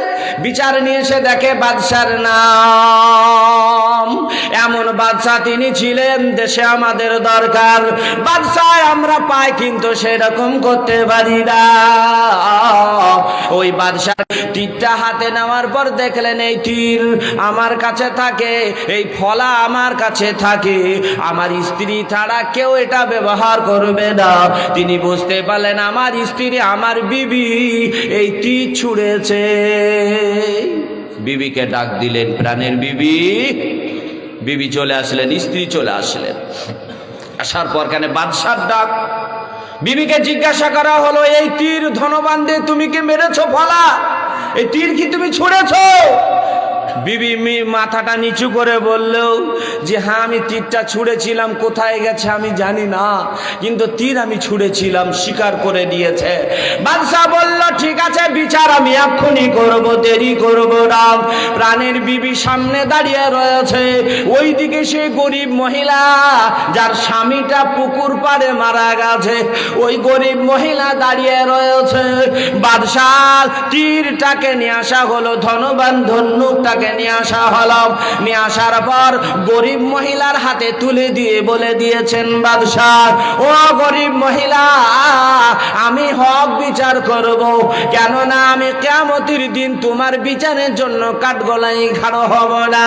বিচার নিয়ে এসে দেখে বাদশার নাম এমন বাদশা তিনি ছিলেন, দেশে আমাদের দরকার বাদশা আমরা পাই, কিন্তু সেরকম করতে পারি না। ওই বাদশা তীরটা হাতে নেওয়ার পর দেখলেন এই তীর আমার কাছে থাকে, এই ফলা আমার কাছে থাকে, আমার স্ত্রী ছাড়া কেউ এটা ব্যবহার করবে না। তিনি বুঝতে পারলেন আমার স্ত্রী, আমার বিবি এই তীর ছুঁড়েছে। বিবিকে ডাক দিলেন, প্রাণের বিবি। বিবি চলে আসলেন, স্ত্রী চলে আসলেন। আসার পর কেন বাদশার ডাক, বিবিকে জিজ্ঞাসা করা হলো এই তীর ধনবান্ধে তুমি কি মেরেছো ফলা? এই তীর কি তুমি ছুঁড়েছো? বিবি মাথাটা নিচু করে বললেও যে হ্যাঁ আমি তীরটা ছুঁড়েছিলাম, কোথায় গেছে আমি জানি না, কিন্তু তীর আমি ছুঁড়েছিলাম, স্বীকার করে দিয়েছে। বাদশা বলল ঠিক আছে, বিচার আমি এক্ষুনি করব, দেরি করব না। প্রাণের বিবি সামনে দাঁড়িয়ে রয়েছে, ওইদিকে সে গরিব মহিলা যার স্বামীটা পুকুর পাড়ে মারা গেছে, ওই গরিব মহিলা দাঁড়িয়ে রয়েছে। বাদশাহ তীরটাকে নিয়ে আসা হলো, ধনবান ধন্যটাকে নিয়ে আসা হলো। নিয়ে আসার পর গরিব মহিলার হাতে তুলে দিয়ে বলে দিয়েছেন বাদশাহ, ও গরিব মহিলা আমি হক বিচার করব, কেননা আমি কিয়ামতের দিন তোমার বিচারের জন্য কাঠগোলাই খাড়ো হব না।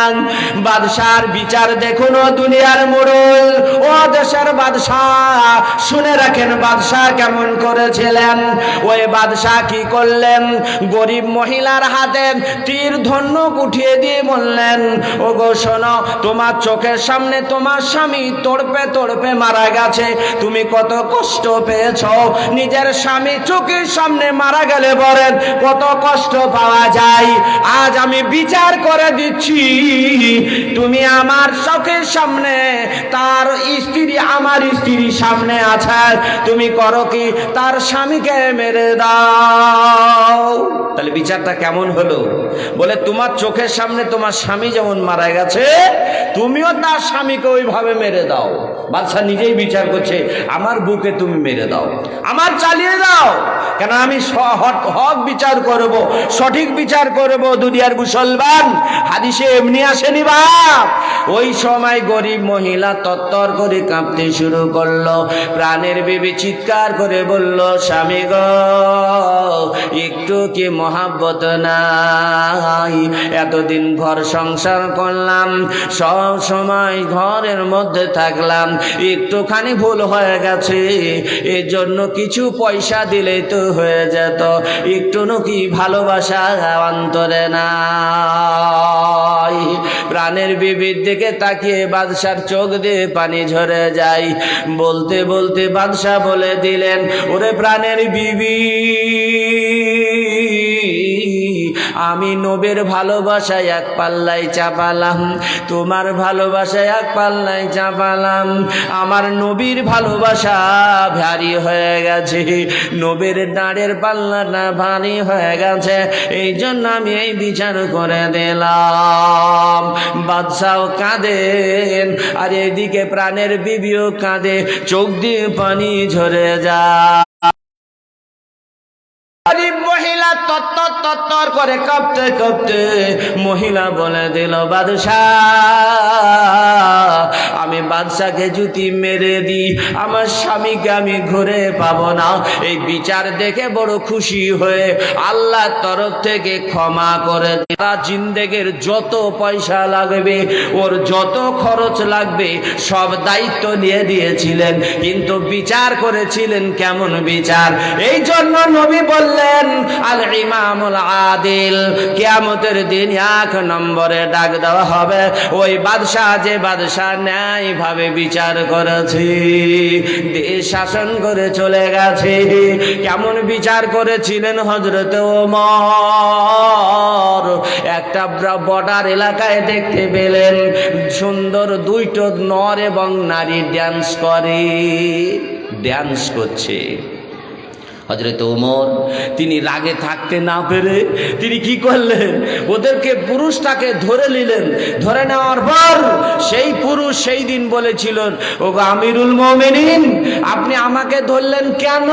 বাদশার বিচার দেখুন, ও দুনিয়ার মোড়ল, ও দেশের বাদশাহ শুনে রাখেন বাদশাহ কেমন করেছিলেন। ওই বাদশাহ কি করলেন, গরিব মহিলার হাতে তীর ধনুক উঠিয়ে দিয়ে বললেন, ও গো শোনো, তোমার চোখের সামনে তোমার স্বামী তড়পে তড়পে মারা গেছে, তুমি কত কষ্ট পেয়েছ। নিজের স্বামী চোখের সামনে মারা গেলে বলেন কত কষ্ট পাওয়া যায়। আজ আমি বিচার করে দিচ্ছি, তুমি আমার চোখের সামনে তার স্ত্রী আমার স্ত্রীর সামনে আছে, তুমি করো কি তার স্বামীকে মেরে দাও। তাহলে বিচারটা কেমন হলো? বলে তোমার চোখের সামনে তোমার স্বামী যেমন মারা গেছে, তুমিও তার স্বামীকে ওইভাবে মেরে দাও। বাদশা নিজেই বিচার করছে, আমার বুকে তুমি মেরে দাও, আমার চালিয়ে দাও, কেন আমি হক বিচার করব, সঠিক বিচার করব। দুনিয়ার মুসলমান, হাদিসে এমনি আসেনি বাপ। ওই সময় গরিব মহিলা তত্তর করে কাঁপতে শুরু করলো। প্রাণের বিবি চিৎকার করে বলল, স্বামী গো একটু কি মহাব্বত নাই? এতদিন ঘর সংসার করলাম, সব সময় ঘরের মধ্যে থাকলাম, একটুখানি ভুল হয়ে গেছে, এর জন্য কিছু পয়সা দিলেই তো হয়ে যেত, একটু কি ভালোবাসা অন্তরে নাই? প্রাণের বিবির দিকে তাকিয়ে বাদশার চোখ দিয়ে পানি ঝরে যায়। বলতে বলতে বাদশা বলে দিলেন, ওরে প্রাণের বিবি আমি নবীর ভালোবাসায় এক পাল্লায় চাপালাম, তোমার ভালোবাসায় এক পাল্লায় চাপালাম। আমার নবীর ভালোবাসা ভারী হয়ে গেছে, নবীর দাঁড়ের পাল্লাটা ভারী হয়ে গেছে, এই জন্য আমি এই বিচার করে দিলাম। বাদশাও কাঁদেন, আর এদিকে প্রাণের বিবিও কাঁদে, চোখ দিয়ে পানি ঝরে যায়। মহিলা তত্তর তত্তর করে কাঁপতে কাঁপতে মহিলা বলে দিল, বাদশাহ, আমি বাদশাকে জুতি মেরে দিই, আমার স্বামীকে আমি ঘুরে পাবো না। এই বিচার দেখে বড় খুশি হয়ে আল্লাহর তরফ থেকে ক্ষমা করে দিলা। জিন্দেগির যত পয়সা লাগবে, ওর যত খরচ লাগবে সব দায়িত্ব নিয়ে দিয়েছিলেন, কিন্তু বিচার করেছিলেন কেমন বিচার। এই জন্য নবী বললেন, আল ইমামুল আদিল, কিয়ামতের দিন 1 নম্বরে ডাক দেওয়া হবে ওই বাদশাহ, যে বাদশাহ ন্যায় ভাবে বিচার করেছে, দেশ শাসন করে চলে গেছে। কেমন বিচার করেছিলেন হযরত ওমর? একটা বর্ডার এলাকায় দেখতে পেলেন সুন্দর 2টো নর এবং নারী ড্যান্স করছে। হযরত ওমর তিনি রাগে থাকতে না পেরে তিনি কি করলেন, ওদেরকে পুরুষটাকে ধরে নিলেন। ধরে নেওয়ার পর সেই পুরুষ সেই দিন বলেছিলেন, ওগো আমিরুল মুমিনিন, আপনি আমাকে ধরলেন কেন?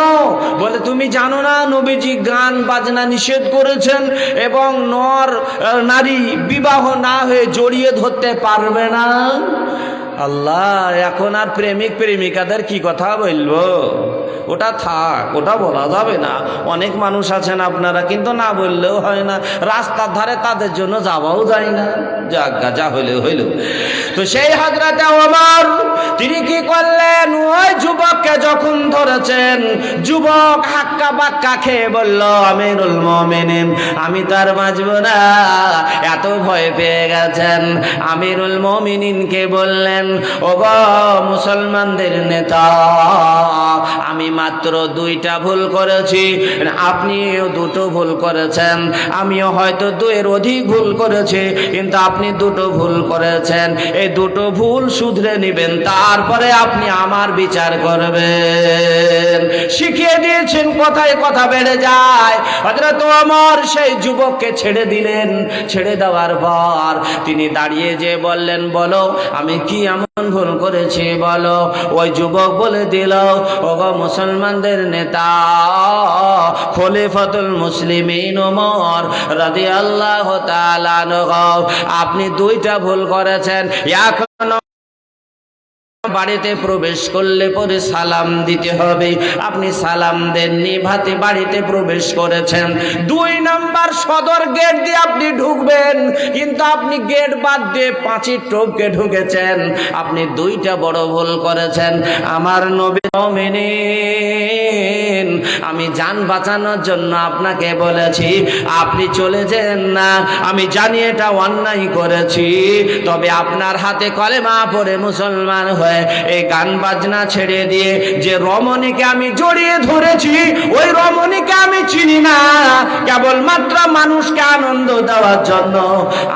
বলে, তুমি জানো না নবীজি গান বাজনা নিষেধ করেছেন এবং নর নারী বিবাহ না হয়ে জড়িয়ে ধরতে পারবে না। আল্লাহ, এখন আর প্রেমিক প্রেমিকাদের কি কথা বলবো? ওটা থাক, ওটা বলা যাবে না। অনেক মানুষ আছেন আপনারা, কিন্তু না বললেও হয় না, রাস্তার ধারে তাদের জন্য যাওয়াও যায় না। যাজ্ঞা, যা হইলেও হইল। তো সেই হযরত ওমর তিনি কি করলেন, ওই যুবককে যখন ধরেছেন, যুবক হাক্কা বাক্কা খেয়ে বলল, আমিরুল মুমিনিন, আমি তার বাঁচব না, এত ভয় পেয়ে গেছেন। আমিরুল মুমিনিনকে বললেন, ওগো মুসলমানদের নেতা, আমি মাত্র 2টা ভুল করেছি, আপনিও 2টো ভুল করেছেন, আমিও হয়তো 2-এর অধিক ভুল করেছি, কিন্তু আপনি 2টো ভুল করেছেন। এই 2টো ভুল শুধরে নেবেন, তারপরে আপনি আমার বিচার করবেন। শিখিয়ে দিয়েছেন, কথায় কথা বেড়ে যায়। হযরত ওমর সেই যুবককে ছেড়ে দিলেন। ছেড়ে দেওয়ার পর তিনি দাঁড়িয়ে যে বললেন, বলো আমি কি এমন ভুল করেছি বলো। ওই যুবক বলে দিল, ওগো মুসলমানদের নেতা খলিফাতুল মুসলিমিন ওমর রাদিয়াল্লাহু তাআলা আনহু, আপনি 2টা ভুল করেছেন। এখনো বাড়িতে প্রবেশ করলে পরে সালাম দিতে হবে, আপনি সালাম দেননি, ভাতে বাড়িতে প্রবেশ করেছেন। 2 নাম্বার সদর গেট দিয়ে আপনি ঢুকবেন, কিন্তু আপনি গেট বাদ দিয়ে 5 টোপকে ঢুকেছেন। আপনি 2টা বড় ভুল করেছেন। আমার নবী মুমিনিন, আমি জান বাঁচানোর জন্য আপনাকে বলেছি, আপনি চলে যান না। আমি জানি এটা অন্যায় করেছি, তবে আপনার হাতে কলেমা পড়ে মুসলমান হয়ে এই গান বাজনা ছেড়ে দিয়ে যে রমণীকে আমি জড়িয়ে ধরেছি, ওই রমণীকে আমি চিনি না, কেবলমাত্র মানুষকে আনন্দ দেওয়ার জন্য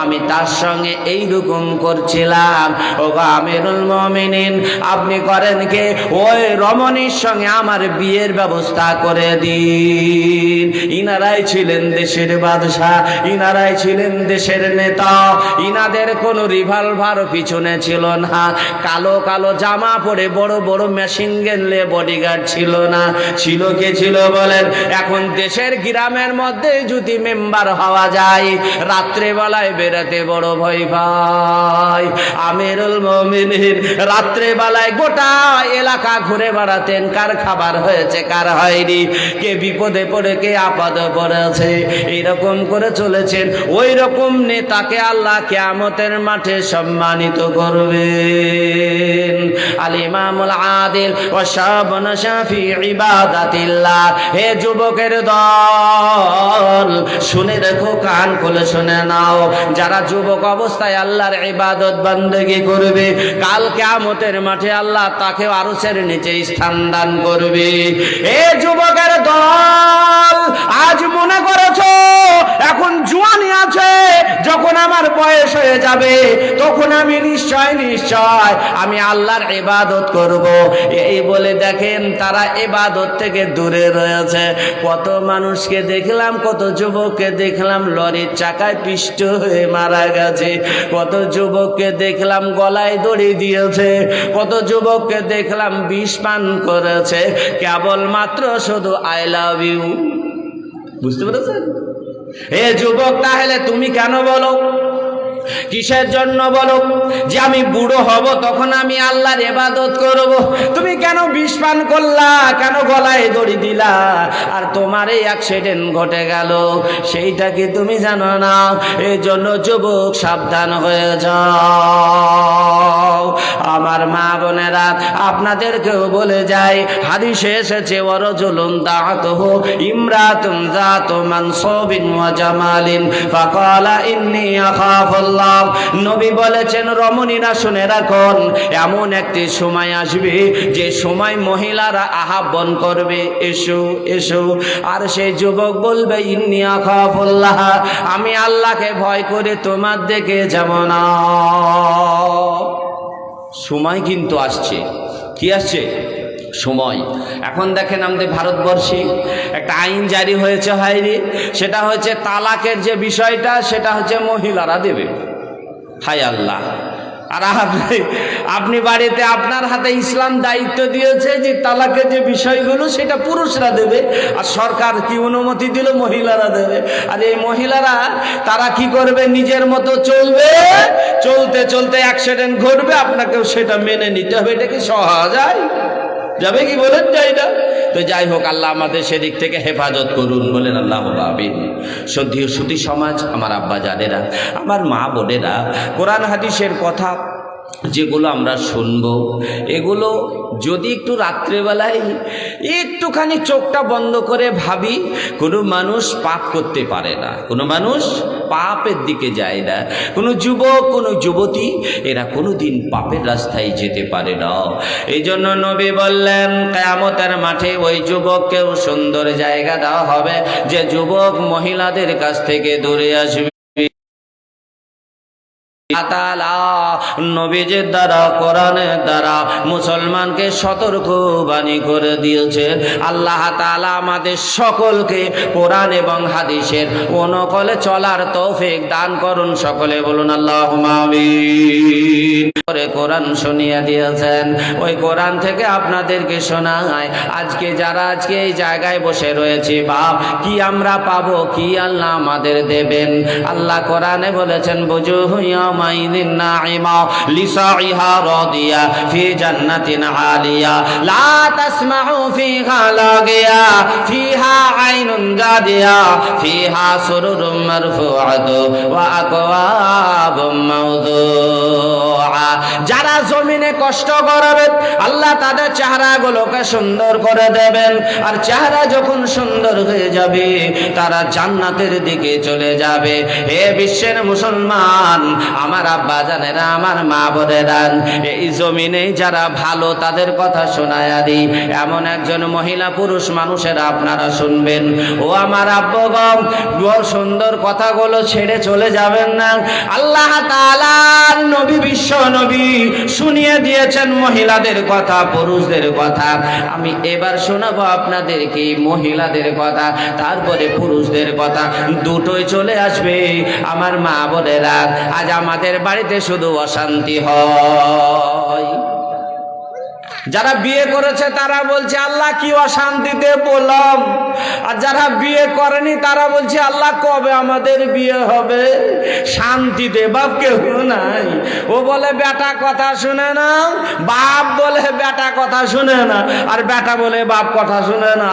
আমি তার সঙ্গে এইরকম করছিলাম। ওগো আমিরুল মুমিনিন, আপনি করেন কে? ওই রমণীর সঙ্গে আমার বিয়ের ব্যবস্থা করে দিন। ইনারাই ছিলেন দেশের বাদশাহ, ইনারাই ছিলেন দেশের নেতা, ইনাদের কোনো রিভলভার পিছনে ছিল না, কালো কালো জামা পরে বড় বড় মেশিন গেলে বডিগার্ড ছিল না। ছিল কে ছিল বলেন? এখন দেশের গ্রামের মধ্যে যদি মেম্বার হওয়া যায়, রাত্রে বেলায় বেরাতে বড় ভয় পায়। আমিরুল মুমিনিন রাত্রে বেলায় গোটা এলাকা ঘুরে বেড়াতেন, কার খাবার হয়েছে কার হয়নি, কে বিপদে পড়ে কে আপদে পড়েছে, এইরকম করে চলেছেন। ওই রকম নেতাকে আল্লাহ কিয়ামতের মাঠে সম্মানিত করবেন। আল ইমামুল আদিল ওয়া শাবুন শাফি ইবাদাতিল্লাহ। হে যুবকের দল, শুনে দেখো, কান খুলে শুনে নাও, যারা যুবক অবস্থায় আল্লাহর ইবাদত বান্দেগি করবে, কাল কিয়ামতের মাঠে আল্লাহ তাকে আরশের নিচে স্থান দান করবে। হে যুবকের দল, আজ মনে করেছো এখন জোয়ানি আছে, যখন আমার বয়স হয়ে যাবে তখন আমি নিশ্চয় আমি আল্লাহর ইবাদত করব। এই বলে দেখেন তারা ইবাদত থেকে দূরে রয়েছে। কত মানুষকে দেখলাম, কত যুবককে দেখলাম লরির চাকায় পিষ্ট হয়ে মারা গেছে, কত যুবককে দেখলাম গলায় দড়ি দিয়েছে, কত যুবককে দেখলাম বিষ পান করেছে, কেবলমাত্র শুধু আই লাভ ইউ। বুঝতে পেরেছেন? এ যুবক, তাহলে তুমি কেন বলো, কিসের জন্য বলো যে আমি বুড়ো হব তখন আমি আল্লাহর ইবাদত করব? তুমি কেন বিষ পান করলা, কেন গলায় দড়ি দিলা, আর তোমার এই অ্যাক্সিডেন্ট ঘটে গেল, সেইটা কি তুমি জানো না? এই জন্য যুবক সাবধান হয়ে যাও। আমার মা বোনেরা, আপনাদেরকেও বলে যাই, হাদিসে এসেছে ওয়ারাজুলুন দাআতুহু ইমরাতুন যাতু মানসুবিন ওয়া জামালিন ফাকালা ইন্নী আখাফুল্লাহ। নবী বলেছেন, রমণীরা শুনে রাখুন, এমন একটি সময় আসবে যে সময় মহিলারা আহ্বান করবে এসো এসো, আর সেই যুবক বলবে ইন্নী আখাফুল্লাহ, আমি আল্লাহকে ভয় করে তোমার দিকে যাব না। সময় কিন্তু আসছে। কি আসছে? সময়। এখন দেখেন আমাদের ভারতবর্ষে একটা আইন জারি হয়েছে, হয়নি? সেটা হচ্ছে তালাকের যে বিষয়টা, সেটা হচ্ছে মহিলারা দেবে। হায় আল্লাহ! আর আপনি বাড়িতে আপনার হাতে ইসলাম দায়িত্ব দিয়েছে যে তালাকের যে বিষয়গুলো সেটা পুরুষরা দেবে, আর সরকার কি অনুমতি দিল? মহিলারা দেবে। আর এই মহিলারা তারা কি করবে? নিজের মতো চলবে, চলতে চলতে অ্যাক্সিডেন্ট ঘটবে, আপনাকেও সেটা মেনে নিতে হবে। এটা কি সহজ যাবে? কি বলেন? যাই না। তো যাই হোক, আল্লাহ আমাদের সেদিক থেকে হেফাজত করুন, বলেন আল্লাহ আমিন। শ্রদ্ধেয় সুধী সমাজ, আমার আব্বা জানেরা, আমার মা বোনেরা, কোরআন হাদিসের কথা যেগুলো আমরা শুনবো, এগুলো যদি একটু রাত্রেবেলায় একটুখানি চোখটা বন্ধ করে ভাবি, কোনো মানুষ পাপ করতে পারে না, কোনো মানুষ পাপের দিকে যায় না, কোনো যুবক, কোনো যুবতী এরা কোনো দিন পাপের রাস্তায় যেতে পারে না। এই জন্য নবী বললেন, কিয়ামতের মাঠে ওই যুবককেও সুন্দর জায়গা দেওয়া হবে যে যুবক মহিলাদের কাছ থেকে দূরে আসবে। নবীজির দ্বারা, কোরআনের দ্বারা মুসলমানকে সতর্কবাণী করে দিয়েছে। আল্লাহ তাআলা আমাদের সকলকে কোরআন এবং হাদিসের অনুকূলে চলার তৌফিক দান করুন। সকলে বলুন আল্লাহুম্মা আমিন। করে কোরআন শুনিয়ে দিয়েছেন, ওই কোরআন থেকে আপনাদেরকে শোনায়। আজকে যারা আজকে এই জায়গায় বসে রয়েছে, বাপ কি আমরা পাবো, কি আল্লাহ আমাদের দেবেন? আল্লাহ কোরআনে বলেছেন, বুজুহু ইয়াউমাইযিন নাঈমা লিসাইহা রাদিয়া ফি জান্নাতিন আলিয়া লা তাসমাউ ফিহা লাগিয়া ফিহা আইনুন জাদিয়া ফিহা সুরুরুম মারফুআতু ওয়া আকওয়াবুম মাওদুআ। যারা জমিনে কষ্ট করবেন, আল্লাহ তাদের চেহারাগুলোকে সুন্দর করে দেবেন, আর চেহারা যখন সুন্দর হয়ে যাবে তারা জান্নাতের দিকে চলে যাবে। হে বিশ্বের মুসলমান, আমার আব্বা জানেরা, আমার মা বোনেরা, এই জমিনে যারা ভালো তাদের কথা শোনায় দিই। এমন একজন মহিলা পুরুষ মানুষেরা আপনারা শুনবেন। ও আমার আব্বগণ, সুন্দর কথাগুলো ছেড়ে চলে যাবেন না। আল্লাহ তাআলার নবী, বিশ্ব নবী শুনিয়ে দিয়েছেন মহিলাদের কথা, পুরুষদের কথা। আমি এবার শোনাবো আপনাদেরকে মহিলাদের কথা, তারপরে পুরুষদের কথা, দুটোই চলে আসবে। আমার মা বোনেরা, আজ আমাদের বাড়িতে শুধু অশান্তি হয়। যারা বিয়ে করেছে তারা বলছে আল্লাহ কি অশান্তিতে বললাম, আর যারা বিয়ে করেনি তারা বলছে আল্লাহ কবে আমাদের বিয়ে হবে শান্তিতে। বাপ কেউ নাই, ও বলে বেটা কথা শুনে না, বাপ বলে বেটা কথা শুনে না, আর বেটা বলে বাপ কথা শুনে না।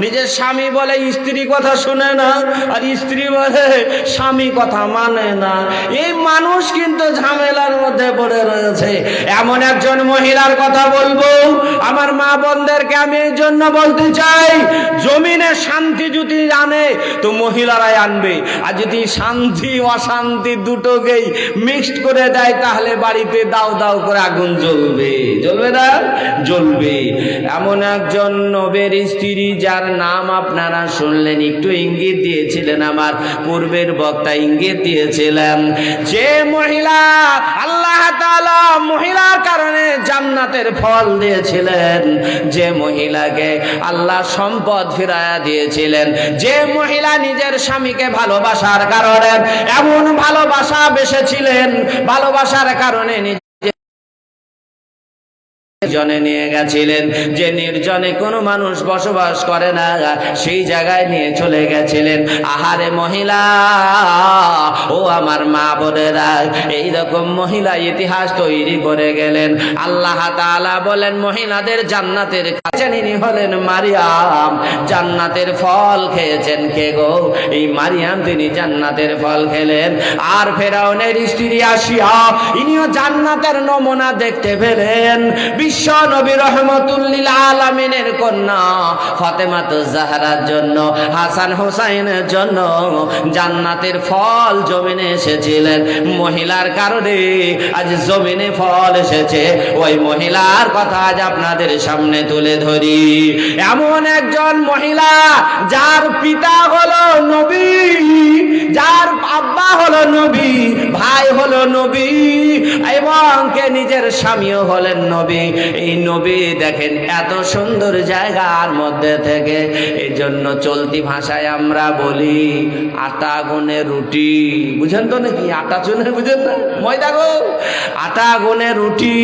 নিজের স্বামী বলে স্ত্রী কথা শুনে না, আর স্ত্রী বলে স্বামী কথা মানে না। এই মানুষ কিন্তু ঝামেলার মধ্যে পড়ে রয়েছে। এমন একজন মহিলার কথা বলবো, আমার মা বোনদেরকে আমি এই জন্য বলতে চাই, জমিনে শান্তি যদি আনে তো মহিলারাই আনবে, আর যদি শান্তি অশান্তি দুটোকেই মিক্সড করে দেয় তাহলে বাড়িতে দাও দাও করে আগুন জ্বলবে। জ্বলবে না? জ্বলবে। এমন একজন নবীর স্ত্রী যার নাম আপনারা শুনলেন, একটু ইঙ্গিত দিয়েছিলেন, আমার পূর্বের বক্তা ইঙ্গিত দিয়েছিলেন, যে মহিলা আল্লাহ তাআলা মহিলার কারণে জান্নাতের ফল দিয়েছিলেন, যে মহিলাকে আল্লাহ সম্পদ ফিরায়া দিয়েছিলেন, যে মহিলা নিজের স্বামীকে ভালোবাসার কারণে এমন ভালোবাসা বেসেছিলেন, ভালোবাসার কারণে নির্জনে নিয়ে গেছিলেন, যে নির্জনে কোনো মানুষ বসবাস করে না, সেই জায়গায় নিয়ে চলে গেছিলেন। আহারে মহিলা, ও আমার মা বোনেরা, এইরকম মহিলা ইতিহাস তৈরি করে গেলেন। আল্লাহ তাআলা বলেন মহিলাদের জান্নাতের খাজানি হলেন মারিয়াম। জান্নাতের ফল খেয়েছেন কে গো? এই মারিয়াম, তিনি জান্নাতের ফল খেলেন। আর ফেরাউনের স্ত্রী আসিয়া ইনিও জান্নাতের নমুনা দেখতে পেলেন। বিশ্ব নবী রহমতুল লিল আলামিনের কন্যা ফাতেমাতুজ জাহরার জন্য, হাসান হুসাইনের জন্য জান্নাতের ফল জমিনে এসেছিলেন। মহিলার কারণে আজ জমিনে ফল এসেছে। ওই মহিলার কথা আজ আপনাদের সামনে তুলে ধরি। এমন একজন মহিলা যার পিতা হলো নবী, যার আব্বা হলো নবী, ভাই হলো নবী, এবং কে নিজের স্বামীও হলেন নবী। এই নবী দেখেন এত সুন্দর জায়গার মধ্যে থেকে, এই জন্য চলতি ভাষায় আমরা বলি আটা গুনে রুটি। বুঝেন তো নাকি? আটা চুনে, বুঝেন না? ময়দা গো, আটা গুনে রুটি,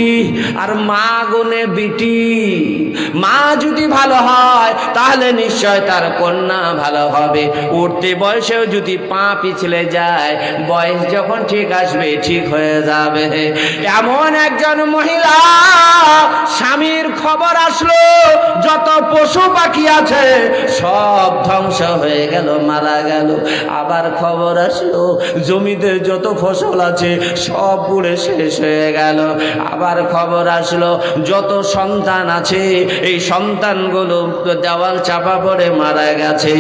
আর মা গুনে বিটি। মা যদি ভালো হয় তাহলে নিশ্চয় তার কন্যা ভালো হবে। উঠতে বয়সেও যদি পা পিছলে যায়, বয়স যখন ঠিক আসবে ঠিক হয়ে যাবে। এমন একজন মহিলা, স্বামীর খবর আসলো যত পশু পাখি আছে সব ধ্বংস হয়ে গেল, মারা গেল। আবার খবর আসলো জমিতে যত ফসল আছে সব পুড়ে শেষ হয়ে গেল। আবার খবর আসলো যত সন্তান আছে এই সন্তানগুলো দেওয়াল চাপা পড়ে মারা গেছে।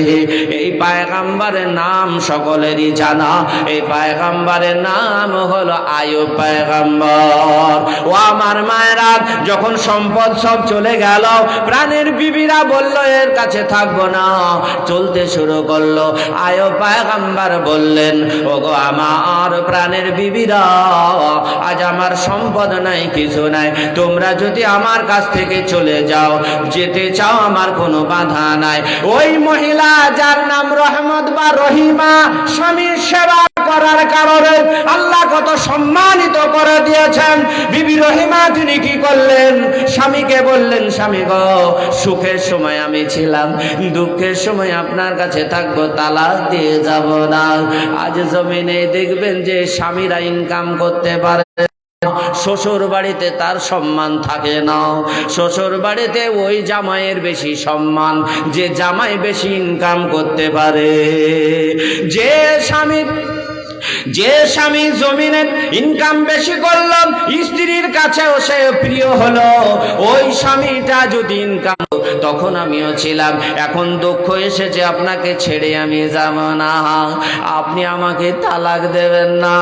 এই পয়গম্বরের নাম সকলেরই জানা। এই পয়গম্বরের নাম হলো আইয়ুব পয়গম্বর। ও আমার মায়েরা, যখন সম্পদ সব চলে গেল, প্রাণের বিবিরা বলল এর কাছে থাকবো না, চলতে শুরু করলো। আইয়ুব পয়গম্বর বললেন, ওগো আমার প্রাণের বিবিরা, আজ আমার সম্পদ নাই, কিছু নাই, তোমরা যদি আমার কাছ থেকে চলে যাও, যেতে চাও, আমার কোনো বাধা নাই। ওই মহিলা যার নাম রহমত বা রহিমা, স্বামীর সেবা করার কারণে আল্লাহ কত সম্মানিত করে দিয়েছেন। বিবি রহিমা তিনি কি করলেন? স্বামীকে বললেন, স্বামী গো, সুখের সময় আমি ছিলাম, দুঃখের সময় আপনার কাছে থাকবো, তালাক দিয়ে যাব না। আজ জমিনে দেখবেন যে স্বামীরা ইনকাম করতে পারে, শ্বশুর বাড়িতে তার সম্মান থাকে না। শ্বশুর বাড়িতে ওই জামাইয়ের বেশি সম্মান যে জামাই বেশি ইনকাম করতে পারে। যে স্বামী জমিনে ইনকাম বেশি করলো, স্ত্রীর কাছেও সে প্রিয় হলো। ওই স্বামীটা যদি ইনকাম, তখন আমিও ছিলাম, এখন দুঃখ এসেছে, আপনাকে ছেড়ে আমি যাব না, আপনি আমাকে তালাক দেবেন না।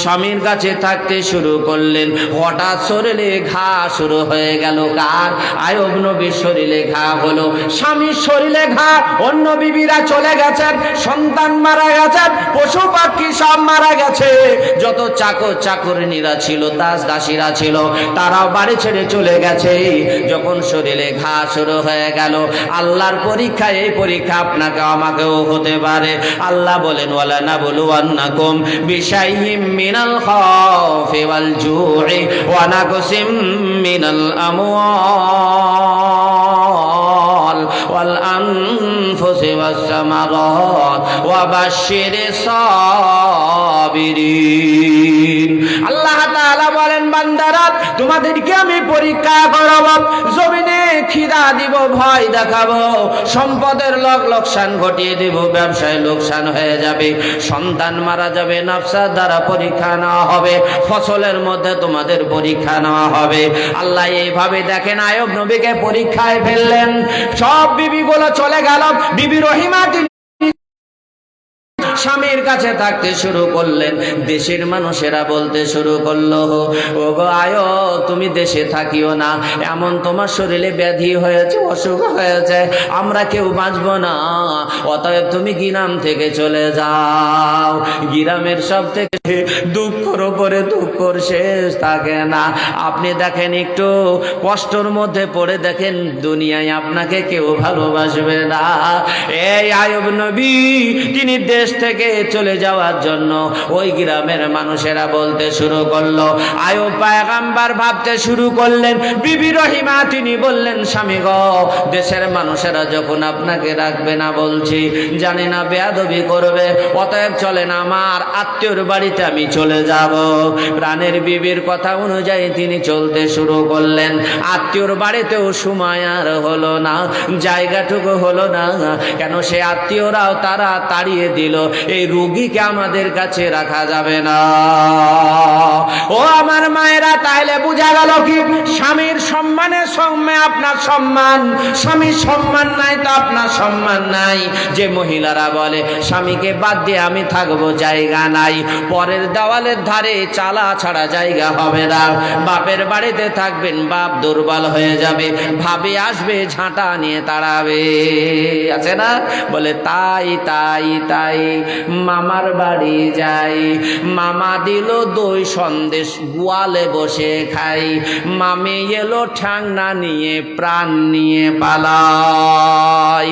স্বামীর কাছে থাকতে শুরু করলেন। হঠাৎ শরীরে ঘা শুরু হয়ে গেল। কার? আইয়ুব নবীর শরীরে ঘা হলো। স্বামীর শরীরে ঘা, অন্য বিবিরা চলে গেছেন, সন্তান মারা গেছেন, পশু পাখি সব মারা গেছে, যত চাকর চাকরিনীরা ছিল, দাস দাসীরা ছিল, তারাও বাড়ি ছেড়ে চলে গেছে। যখন শরীরে ঘা শুরু হয়ে গেল, আল্লাহর পরীক্ষা, এই পরীক্ষা আপনাকে আমাকেও হতে পারে। আল্লাহ বলেন, ওয়ালা নাবলুওয়ান্নাকুম বিশাইইম মিনাল খাউফি ওয়াল জু'i ওয়া নাকসিম মিনাল আমওয়াল ওয়াল আনফুসি ওয়াস সামারাত ওয়া বাশশিরিস সাবিরিন। আল্লাহ তাআলা বলেন, বান্দারা তোমাদেরকে আমি পরীক্ষা করব, জমিনে খিদা দিব, ভয় দেখাবো, সম্পদের লোকসান ঘটিয়ে দেব, ব্যবসায় লোকসান হয়ে যাবে, সন্তান মারা যাবে, নফসের দ্বারা পরীক্ষা নেওয়া হবে, ফসলের মধ্যে তোমাদের পরীক্ষা নেওয়া হবে। আল্লাহ এইভাবে দেখেন আইয়ুব নবীকে পরীক্ষায় ফেললেন। সব বিবিগুলো চলে গেল, বিবি রহিমা স্বামীর কাছে থাকতে শুরু করলেন। দেশের মানুষেরা বলতে শুরু করলো, ও গো আয়ো, তুমি দেশে থাকিও না, এমন তোমার শরীরে ব্যাধি হয়েছে, অসুখ হয়েছে, আমরা কেউ বাঁচব না, অতএব তুমি গ্রাম থেকে চলে যাও। গ্রামের সব থেকে দুঃখর উপরে দুঃখর শেষ থাকে না। আপনি দেখেন, একটু কষ্টর মধ্যে পড়ে দেখেন, দুনিয়ায় আপনাকে কেউ ভালোবাসবে না। এই আইয়ুব নবী তিনি দেশ থেকে চলে যাওয়ার জন্য ওই গ্রামের মানুষেরা বলতে শুরু করলো। আইয়ুব পয়গম্বর ভাবতে শুরু করলেন। বিবি রহিমা তিনি বললেন, স্বামী গো, দেশের মানুষেরা যখন আপনাকে রাখবে না, বলছি জানি না বেয়াদবি করবে, অতএব চলেন আমার আত্মীয়র বাড়িতে আমি চলে যাব। প্রাণের বিবির কথা অনুযায়ী তিনি চলতে শুরু করলেন। আত্মীয়র বাড়িতেও সময় আর হলো না, জায়গাটুকু হলো না, কেন সে আত্মীয়রাও তারা তাড়িয়ে দিল, এই রোগীকে আমাদের কাছে রাখা যাবে না। ও আমার মায়েরা, তাইলে বোঝা গেল কি, স্বামীর সম্মানের সঙ্গে আপনার সম্মান, স্বামীর সম্মান নাই তো আপনার সম্মান নাই। যে মহিলারা বলে স্বামীকে বাদ দিয়ে আমি থাকবো, জায়গা নাই, পরের দেওয়ালের ধারে চালা ছাড়া জায়গা হবে না, বাপের বাড়িতে থাকবেন, বাপ দুর্বল হয়ে যাবে, ভাবে আসবে ঝাঁটা নিয়ে তাড়াবে, আছে না, বলে তাই তাই তাই মামার বাড়ি যাই, মামা দিল দই সন্দেশ, গোয়ালে বসে খাই, মামি এলো ঠ্যাংনা নিয়ে, প্রাণ নিয়ে পালাই।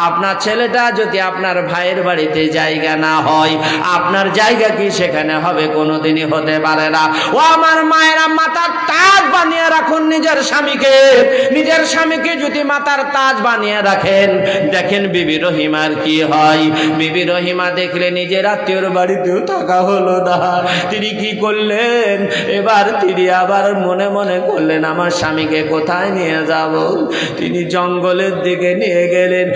আপনার ছেলেটা যদি আপনার ভাইয়ের বাড়িতে জায়গা না হয়, আপনার জায়গা কি সেখানে হবে? কোনোদিনই হতে পারে না। ও আমার মায়েরা, মাথার তাজ বানিয়ে রাখুন নিজের স্বামীকে। নিজের স্বামীকে যদি মাথার তাজ বানিয়ে রাখেন, দেখেন বিবি রহিমার কি হয়। বিবি রহিমা দেখলে নিজের আত্মীয়র বাড়িতেও থাকা হলো না, তিনি কি করলেন, এবার তিনি আবার মনে মনে করলেন আমার স্বামীকে কোথায় নিয়ে যাব। তিনি জঙ্গলের দিকে নিয়ে গেলেন,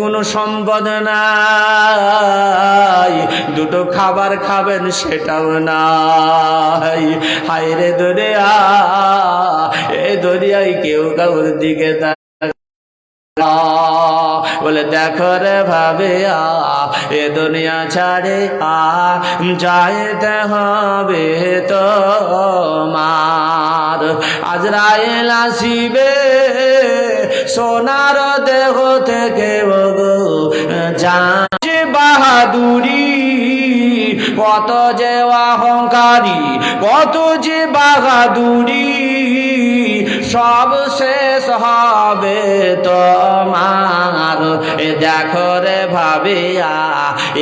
কোনো সম্পদ নাই, দুটো খাবার খাবেন সেটাও নাই। হায় রে দুনিয়া, এ দুনিয়ায় কেউ কাউর দিকে বলে দেখো রে ভাবে, এ দুনিয়া ছাড়ে যাইতে হবে তোমার। আজরাইল আসিবে সোনার দেহ থেকে, যে বাহাদুরি, কত যে অহংকারী, কত যে বাহাদুরি, সব শেষ হবে তোমার। এ দেখো রে ভাবিয়া,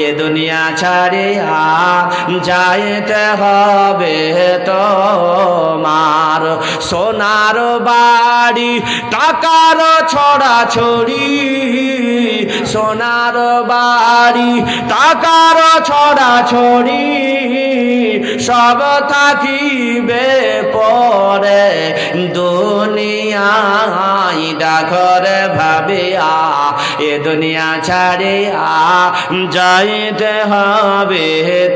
এ দুনিয়া ছাড়িয়া যাইতে হবে তোমার। সোনার বাড়ি, টাকার ছড়াছড়ি, সোনার বাড়ি, টাকার ছড়াছড়ি, সব থাকিবে পরে দুনিয়ায়। দেখো রে ভাবিয়া, এ দুনিয়া ছাড়িয়া যাইতে হবে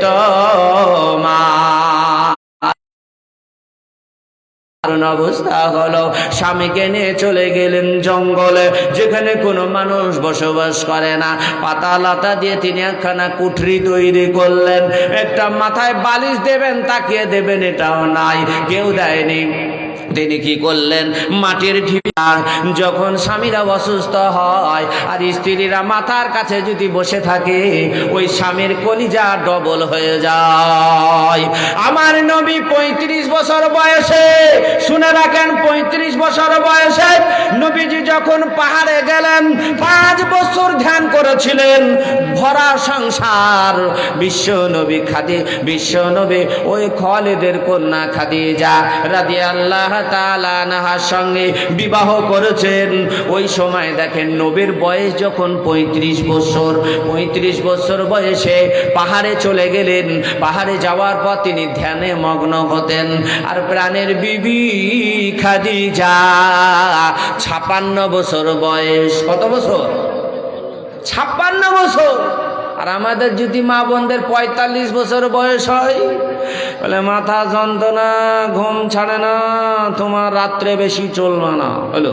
তোমার। অবস্থা হলো, স্বামীকে নিয়ে চলে গেলেন জঙ্গলে, যেখানে কোনো মানুষ বসবাস করে না। পাতা লতা দিয়ে তিনি একখানা কুঠরি তৈরি করলেন। একটা মাথায় বালিশ দেবেন, তাকিয়ে দেবেন, এটাও নাই, কেউ দেয়নি। তিনি কি করলেন, মাটির ঢিপা, যখন স্বামীরা অসুস্থ হয় আর স্ত্রীরা মাথার কাছে যদি বসে থাকে, ওই স্বামীর কলিজা ডবল হয়ে যায়। আমার নবী 35 বছর বয়সে, শুনে রাখেন, 35 বছর বয়সে নবীজি যখন পাহাড়ে গেলেন, 5 বছর ধ্যান করেছিলেন, ভরা সংসার। বিশ্ব নবী ওই খালিদের কন্যা খাদিজা রাদিয়াল্লাহু তাআলা আনহার সঙ্গে বিবাহ করেছেন। ওই সময় দেখেন নবীর বয়স যখন 35 বছর, 35 বছর বয়সে পাহাড়ে চলে গেলেন। পাহাড়ে যাওয়ার পর তিনি ধ্যানে মগ্ন হতেন। আর প্রাণের বিবি খাদিজা 56 বছর বয়স। কত বছর? 56 বছর। আর আমাদের যদি মা বোনদের 45 বছর বয়স হয়, বলে মাথা যন্ত্রণা, ঘুম ছাড়ে না, তোমার রাত্রে বেশি চলবে না, হলো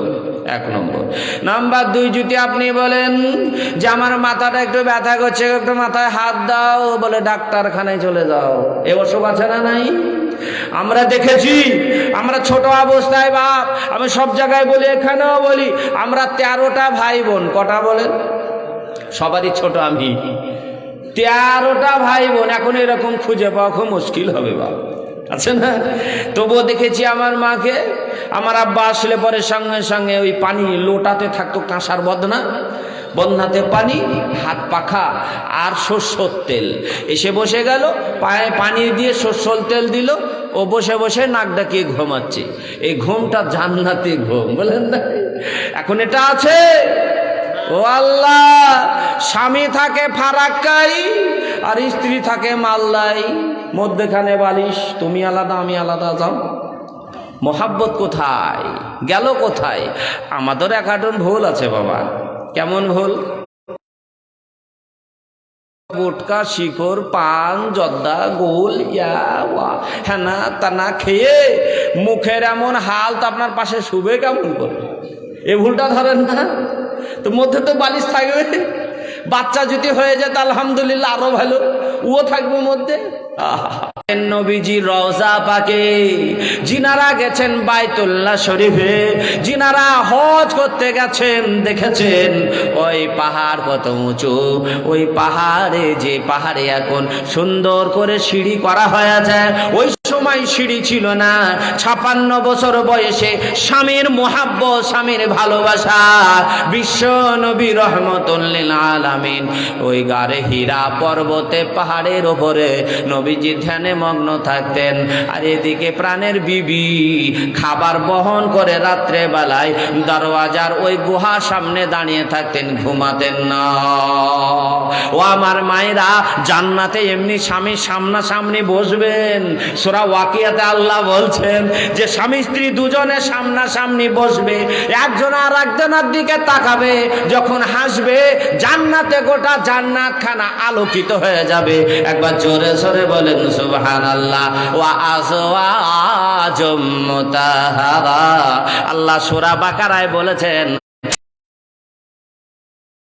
1 নম্বর। নাম্বার 2, যদি আপনি বলেন যে আমার মাথাটা একটু ব্যথা করছে, একটু মাথায় হাত দাও, বলে ডাক্তারখানায় চলে যাও। এ অসুখ আছে না নাই? আমরা দেখেছি, আমরা ছোট অবস্থায় বাপ, আমি সব জায়গায় বলি, এখানেও বলি, আমরা 13টা ভাই বোন। কটা বলেন? সবারই ছোট আমি। 13টা ভাই বোন। এখন এরকম খুঁজে পাওয়া খুব মুশকিল হবে বাপ, আছে না? তবুও দেখেছি আমার মাকে, আমার আব্বা আসলে পরে সঙ্গে সঙ্গে ওই পানি লোটাতে থাকতো, কাঁসার বদনা, বদনাতে পানি, হাত পাখা আর সরষের তেল। এসে বসে গেল, পায়ে পানি দিয়ে সরষের তেল দিল, ও বসে বসে নাক ডাকিয়ে ঘুমাচ্ছে। এই ঘুমটা জান্নাতি ঘুম, বলেন না? এখন এটা আছে? ও আল্লাহ, স্বামী থাকে ফারাক্কাই আর স্ত্রী থাকে মাল্লাই, মধ্যখানে বালিশ, তুমি আলাদা আমি আলাদা। যাও, মোহাব্বত কোথায় গেল? কোথায়? আমাদের একাটন ভুল আছে বাবা। কেমন ভুল? গুটকা, শিকড়, পান, জর্দা, গোল, হেনা তানা খেয়ে মুখের এমন হাল, তো আপনার পাশে শুবে কেমন করে? এ ভুলটা ধরেন না তো? মধ্যে তো বালিশ থাকবে। বাচ্চা যদি হয়ে যায় তা আলহামদুলিল্লাহ আরো ভালো, ও থাকবে মধ্যে। নবীজি রওজা পাকে, যিনারা গেছেন বাইতুল্লাহ শরীফে, যিনারা হজ করতে গেছেন, দেখেছেন ওই পাহাড় কত উঁচু। ওই পাহাড়ে, যে পাহাড়ে এখন সুন্দর করে সিঁড়ি করা হয়েছে, ওই সময় সিঁড়ি ছিল না। 56 বছর বয়সে স্বামীর মোহাব্বত, স্বামীর ভালোবাসা, বিশ্ব নবী রহমতুল লিল আলামিন ওই গারে হীরা পর্বতে, পাহাড়ের ওপরে নবীজি ধ্যানে মগ্ন থাকতেন। আর এদিকে প্রাণের বিবি খাবার বহন করে রাত্রে বেলায় দরওয়াজার ওই গুহার সামনে দাঁড়িয়ে থাকতেন, ঘুমাতেন না। ও আমার মায়েরা, জান্নাতে এমনি স্বামী সামনাসামনি বসবেন। সূরা ওয়াকিয়াতে আল্লাহ বলছেন যে স্বামী স্ত্রী দুজনে সামনাসামনি বসবে, একজন আর একজনের দিকে তাকাবে, যখন হাসবে জান্নাতে গোটা জান্নাত খানা আলোকিত হয়ে যাবে। একবার জোরে জোরে বলেন সুবহানাল্লাহ। ওয়া আজওয়াজুম মুতাহারা। আল্লাহ সূরা বাকারায় বলেছেন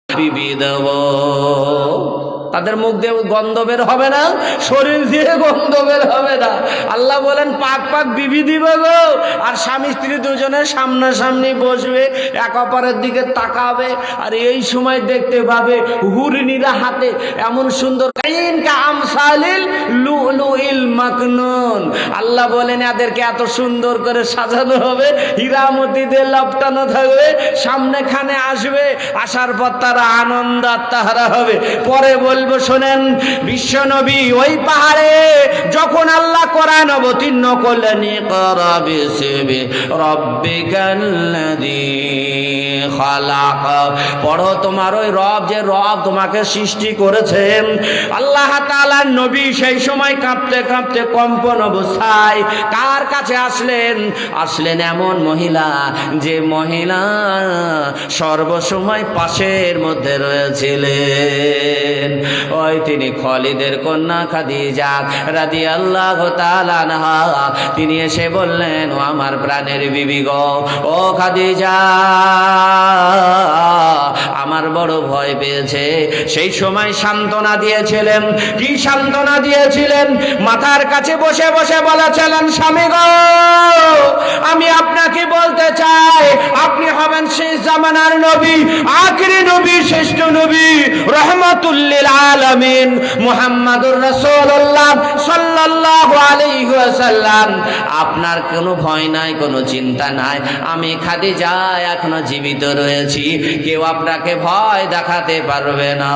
বিবি দেব, তাদের মুখ দিয়ে গন্ধ বের হবে না, শরীর দিয়ে গন্ধ বের হবে না। আল্লাহ বলেন পাক পাক বিবি দিব গো। আর স্বামী স্ত্রী দুজনের সামনাসামনি বসবে, এক অপরের দিকে তাকাবে। আর এই সময় দেখতে পাবে হুরনিরা হাতে এমন সুন্দর আমসালিল লুলুইল মাকনুন। আল্লাহ বলেন এদেরকে এত সুন্দর করে সাজানো হবে, হীরামতি দিয়ে লপটানো থাকবে, সামনে খানে আসবে, আসার পর তারা আনন্দ আত্মাহারা হবে। পরে বলবো শোনেন, বিশ্ব নবী ওই পাহাড়ে যখন আল্লাহ কোরআন অবতীর্ণ করলেন, ইকরা বিসমি রাব্বিকাল্লাযী খালাক, পড়ো তোমার ওই রব, যে রব তোমাকে সৃষ্টি করেছেন। আল্লাহ তাআলা নবী সেই সময় কাঁপতে কাঁপতে কম্পন অবস্থায় কার কাছে আসলেন এমন মহিলা, যে মহিলা সর্বসময় পাশের মধ্যে রয়েছিলেন। ওই তিনি খালিদের কন্যা খাদিজা রাদিয়াল্লাহু তাআলা আনহা। তিনি এসে বললেন, ও আমার প্রাণের বিবি গো, ও খাদিজা, আমার বড় ভয় পেয়েছে। সেই সময় সান্ত্বনা দিয়েছিলেন। কি সান্ত্বনা দিয়েছিলেন? মাথার কাছে বসে বসে বলেছিলেন, স্বামী গো, আমি আপনাকে বলতে চাই, আপনি হবেন শেষ জামানার নবী, আখিরি নবী, শ্রেষ্ঠ নবী, রহমাতুল লিল আলামিন মুহাম্মাদুর রাসূলুল্লাহ সাল্লাল্লাহু আলাইহি ওয়াসাল্লাম, আপনার কোনো ভয় নাই, কোনো চিন্তা নাই, আমি খাদিজা এখনো জীবিত রয়েছি, কেউ আপনাকে ভয় দেখাতে পারবে না।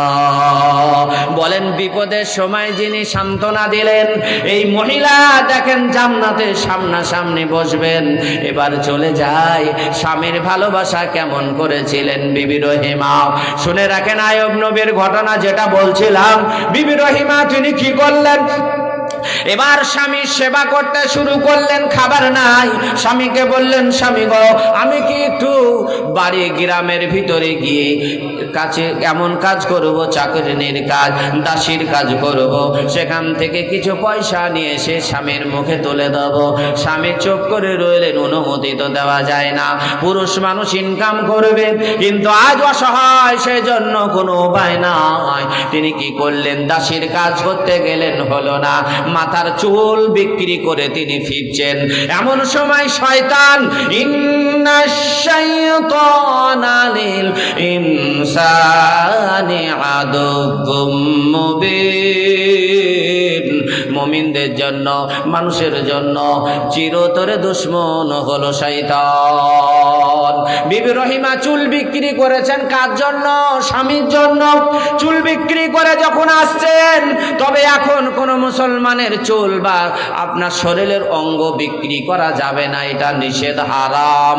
বলেন বিপদের সময় যিনি সান্ত্বনা দিলেন, এই মহিলা দেখেন জান্নাতের সামনাসামনি বসবেন। এবার চলে যায় স্বামীর ভালোবাসা কেমন করেছিলেন বিবি রহিমা। শুনে রাখেন আয়ব নবীর ঘটনা যেটা বলছিলাম, বিবি রহিমা তিনি কি করলেন, এবার স্বামীর সেবা করতে শুরু করলেন। খাবার নাই, স্বামীকে বললেন, স্বামী গো আমি কি একটু বাড়ি গ্রামের ভিতরে গিয়ে কাছে এমন কাজ করব, চাকরিনীর কাজ, দাসীর কাজ করব, সেখান থেকে কিছু পয়সা নিয়ে এসে স্বামীর মুখে তুলে দেব। স্বামী চুপ করে রইলেন, অনুমতি তো দেওয়া যায় না, পুরুষ মানুষ ইনকাম করবে, কিন্তু আজ অসহায়, সেজন্য কোনো উপায় নাই। তিনি কি করলেন, দাসীর কাজ করতে গেলেন, হলো না, মাথার চুল বিক্রি করে তিনি ফিরছেন। এমন সময় শয়তান, ইন্নাশ শাইতানা লিল ইনসানি আদুব্বুম মুবিন, মুমিনদের জন্য, মানুষের জন্য চিরতরে দুশমন হলো শয়তান। বিবি রহিমা চুল বিক্রি করেছেন কার জন্য? স্বামীর জন্য। চুল বিক্রি করে যখন আসছেন, তবে এখন কোনো মুসলমানের চুল বা আপনার শরীরের অঙ্গ বিক্রি করা যাবে না, এটা নিষেধ, হারাম।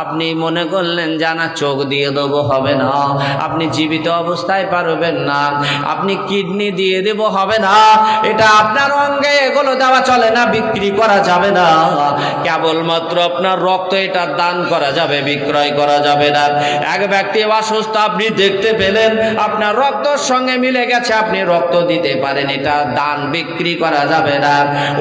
আপনি মনে করলেন জানা চোখ দিয়ে দেবো, হবে না। আপনি জীবিত অবস্থায় পারবেন না। আপনি কিডনি দিয়ে দেব, হবে না। এটা আপনার অঙ্গে, এগুলো দেওয়া চলে না, বিক্রি করা যাবে না। কেবলমাত্র আপনার রক্ত, এটা দান করা যাবে, বিক্রয় করা যাবে না। এক ব্যক্তি অসুস্থ, আপনি দেখতে পেলেন আপনার রক্তর সঙ্গে মিলে গেছে, আপনি রক্ত দিতে পারেন, এটা দান, বিক্রি করা যাবে না।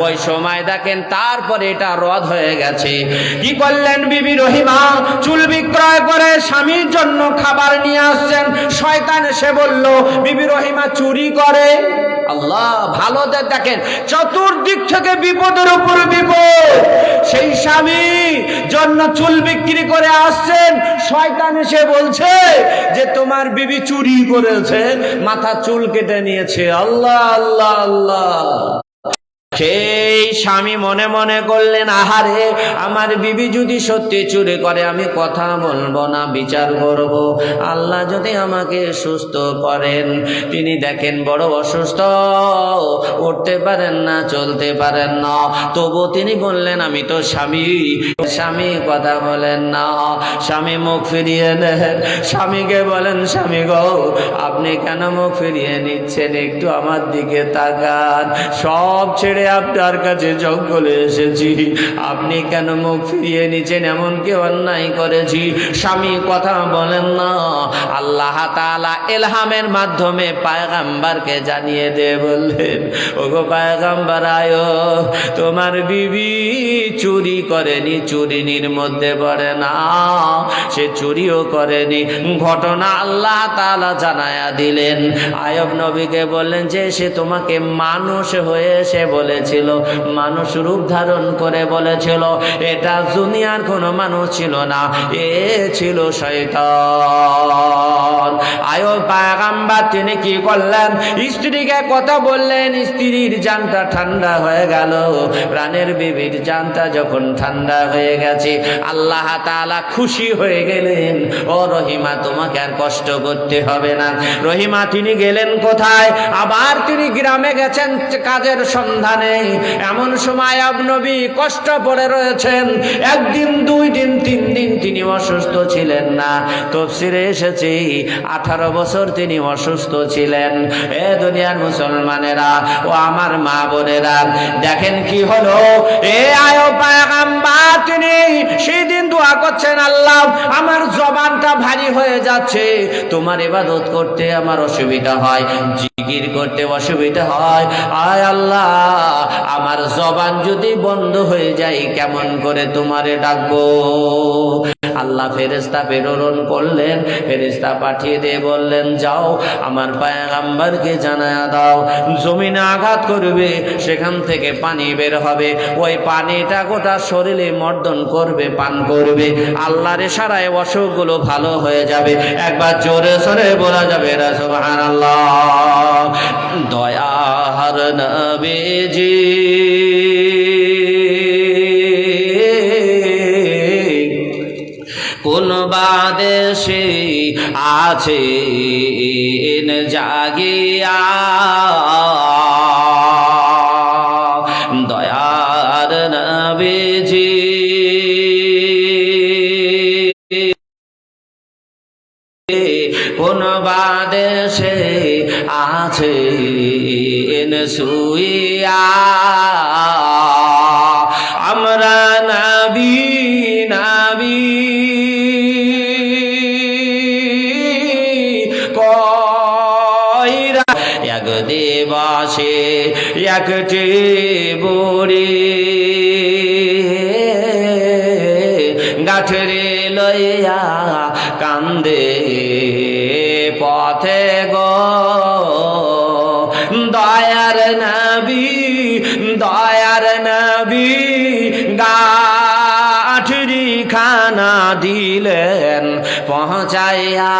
ওই সময় দেখেন তারপরে এটা রদ হয়ে গেছে। কি করলেন বিবি রহিমা? চুল বিক্রয় করে স্বামীর জন্য খাবার নিয়ে আসছেন। শয়তান এসে বলল বিবি রহিমা চুরি করে। আল্লাহ ভালো দেখেন, চতুর্দিক থেকে বিপদের উপর বিপদ। সেই স্বামী জন্য চুল বিক্রি করে আসছেন, শয়তান এসে বলছে যে তোমার বিবি চুরি করেছে, মাথা চুল কেটে নিয়েছে। আল্লাহ আল্লাহ আল্লাহ। সেই স্বামী মনে মনে করলেন, আহারে আমার বিবি যদি সত্যি চুরি করে, আমি কথা বলবো না, বিচার করব। আল্লাহ যদি আমাকে সুস্থ করেন। তিনি দেখেন বড় অসুস্থ, উঠতে পারেন না, চলতে পারেন না, তবু তিনি বললেন আমি তো স্বামী। স্বামী কথা বলেন না। স্বামী মুখ ফিরিয়ে নেন। স্বামীকে বলেন, স্বামী গো আপনি কেন মুখ ফিরিয়ে নিচ্ছেন, একটু আমার দিকে তাকান। সব ছেড়ে আপনার কাছে জঙ্গলে এসেছি, আপনি কেন মুখ ফিরিয়ে নিচ্ছেন, এমন কি অন্যায় করেছি? স্বামী কথা বলেন না। আল্লাহ তাআলা ইলহামের মাধ্যমে পয়গম্বরকে জানিয়ে দিয়ে বললেন, ওগো পয়গম্বর আয়ো, তোমার বিবি চুরি করেনি, চুরিনির মধ্যে পড়ে না, সে চুরিও করেনি। ঘটনা আল্লাহ তাআলা জানায়া দিলেন। আয়ব নবীকে বললেন যে সে তোমাকে মানুষ হয়ে সে বলেছিল, মানুষ রূপ ধারণ করে বলেছিল, এটা দুনিয়ার কোনো মানুষ ছিল না, এ ছিল শয়তান। আয়ব পয়গম্বর তিনি কি করলেন, স্ত্রীকে কথা বললেন, স্ত্রীর জানটা ঠান্ডা হয়ে গেল। প্রাণের বিবির জানটা যখন ঠান্ডা হয়ে গেছে, আল্লাহ তাআলা খুশি হয়ে গেলেন, ও রহিমা তোমাকে আর কষ্ট করতে হবে না। রহিমা তিনি গেলেন কোথায়? আবার তিনি গ্রামে গেছেন কাজের সন্ধানে। এমন সময় নবী কষ্ট পড়ে রয়েছেন। একদিন, 2 দিন, 3 দিন তিনি অসুস্থ ছিলেন না। তাফসীরে এসেছে 18 বছর তিনি অসুস্থ ছিলেন। এ দুনিয়ার মুসলমানেরা ও আমার মা বোনেরা, দেখেন কি হলো। এ আয়ব পয়গম্বর তিনি সেদিন দোয়া করছেন, আল্লাহ আমার জবানটা ভারী হয়ে যাচ্ছে, তোমার ইবাদত করতে আমার অসুবিধা হয়, জিকির করতে অসুবিধা হয়। আয় আল্লাহ আমার জবান যদি বন্ধ হয়ে যায়, কেমন করে তোমারে ডাকবো? আল্লাহ ফেরেশতা প্রেরণ করলেন। ফেরেশতা পাঠিয়ে দিয়ে বললেন, যাও আমার পয়গম্বরকে জানায়া দাও, জমিনে আঘাত করবে, সেখান থেকে পানি বের হবে, ওই পানিটা গোটা শরীরে মর্দন করবে, পান করবে। করবে, আল্লাহর ইশারায় অসুখগুলো ভালো হয়ে যাবে। একবার জোরে সোরে বলা যাবে না সুবহানাল্লাহ। দয়ার নবীজি কোন বাদেশে আছেন জাগিয়া, দয়ার নবীজি কোন বাদেশে আছেন শুইয়া, আমরা নবী নবী কইরা এক দিবসে একটি বুড়ি গাঠরে লইয়া কান্দে পথে গো, দয়ার নবী দয়ার নবী গাঠরি খানা দিলেন পৌঁছাইয়া,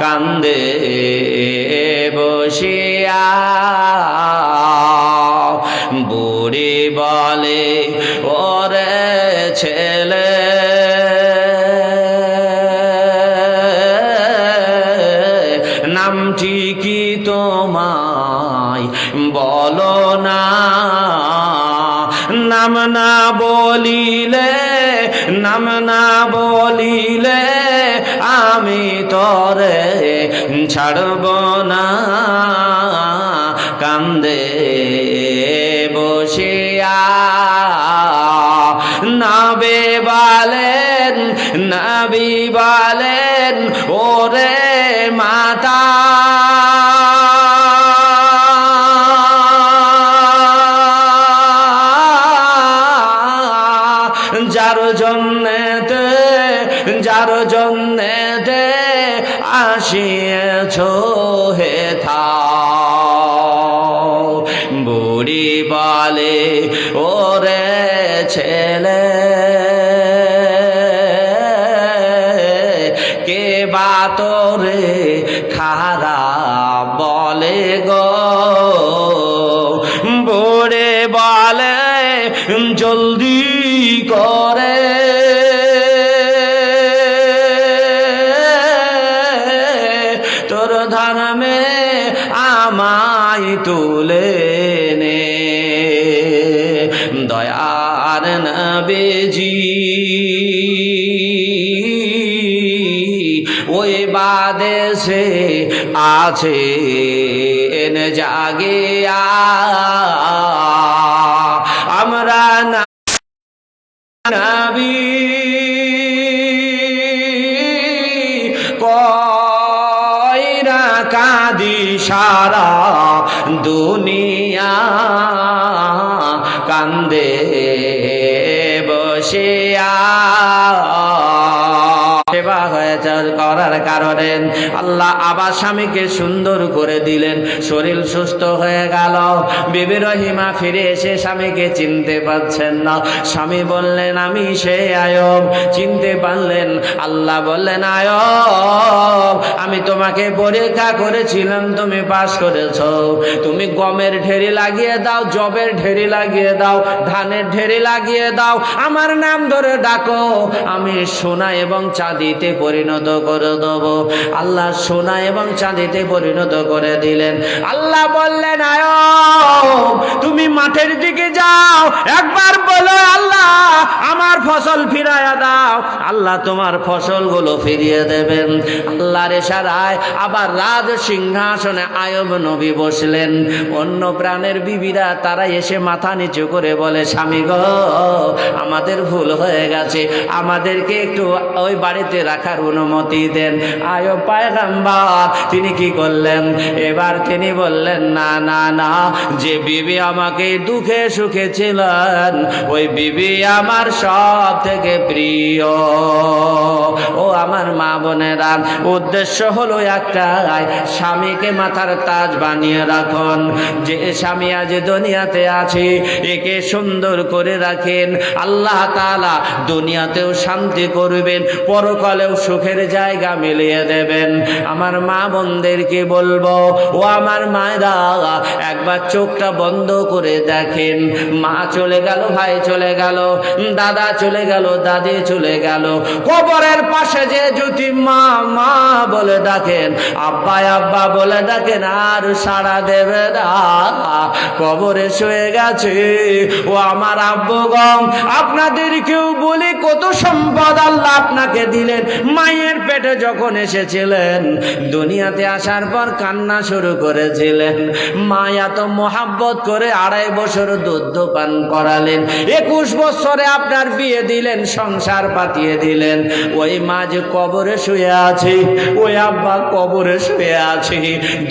কান্দে বসিয়া। বুড়ি বলে ওরে ছেলে নামটি কি তোমায় বলো না, নাম না বলিলে নাম না বলিলে আমি তরে ছাড়ব না, কান্দে বসিয়া। নবী বলেন ওরে মাতা যার জন্যে আসিয়েছ হেথাও। বুড়ি বলে ওরে ছেলে কে বা তোরে খারাপ বলে গো, বুড়ি বলে জলদি করে তোর ধর্মে আমায় তুলে নে, দয়ার নবীজি ওই বাদেশে আছেন জাগিয়া, আমরা নবী কইরা কাঁদি সারা দুনিয়া, কান্দে বসিয়া। সেবা হয়েছে করার কারণে আল্লাহ আবার স্বামীকে সুন্দর করে দিলেন, শরীর সুস্থ হয়ে গেল। বিবি রহিমা ফিরে এসে স্বামীকে চিনতে পারছেন না। স্বামী বললেন আমি সে আয়ব। চিনতে পারলেন? আল্লাহ বললেন আয়ব আমি তোমাকে পরীক্ষা করেছিলাম, তুমি পাস করেছো। তুমি গমের ঢেরি লাগিয়ে দাও, জবের ঢেরি লাগিয়ে দাও, ধানের ঢেরি লাগিয়ে দাও, আমার নাম ধরে ডাকো, আমি সোনা এবং চাঁদিতে পরিণত করে দেব। আল্লাহ সোনা এবং চাঁদিতে পরিণত করে দিলেন। আল্লাহ বললেন আয়ব তুমি মাঠের দিকে যাও, একবার বলো আল্লাহ আমার ফসল ফিরাইয়া দাও, আল্লাহ তোমার ফসলগুলো ফিরিয়ে দেবেন। আল্লাহর ইশারায় আবার রাজ সিংহাসনে আয়ব নবী বসলেন। অন্য প্রাণের বিবিরা তারা এসে মাথা নিচু করে বলে স্বামী গো আমাদের ভুল হয়ে গেছে, আমাদেরকে একটু ওই বাড়িতে রাখার অনুমতি দেন। আয়ব পয়গম্বর তিনি কি করলেন? এবার তিনি বললেন না না না, যে বিবি আমাকে দুঃখে সুখে ছিলেন ওই বিবি আমার সব থেকে প্রিয়। ও আমার মা বোনেরা, উদ্দেশ্য হলো একটাই, স্বামীকে মাথার তাজ বানিয়ে রাখুন। যে স্বামী আজ দুনিয়াতে আছে একে সুন্দর করে রাখেন, আল্লাহ তাআলা দুনিয়াতেও শান্তি করবেন, পরকালেও সুখের জায়গা মিলিয়ে দেবেন। আমার মা বোনদেরকে বলবো, ও আমার মায়েরা, একবার চোখটা বন্ধ করে দেখেন। মা চলে গেল, ভাই চলে গেল, দাদা চলে গেল, দাদি চলে গেল, কবরের পাশে যে যদি মা মা বলে ডাকেন, আব্বা আব্বা বলে ডাকেন, আর সাড়া দেবে না, কবরে শুয়ে গেছে। ও আমার আব্বুগণ, আপনাদেরকেও বলি, কত সম্পদ আল্লাহ আপনাকে দিলেন। মায়ের পেটে যখন এসেছিলেন, দুনিয়াতে আসার পর কান্না শুরু করেছিলেন, মা এত মোহাব্বত করে 2.5 বছর দুধ পান করালেন, 21 বছরে আপনার বিয়ে দিলেন, সংসার পাতিয়ে দিলেন। ওই মা যে কবরে শুয়ে আছে, ওই আব্বা কবরে শুয়ে আছে।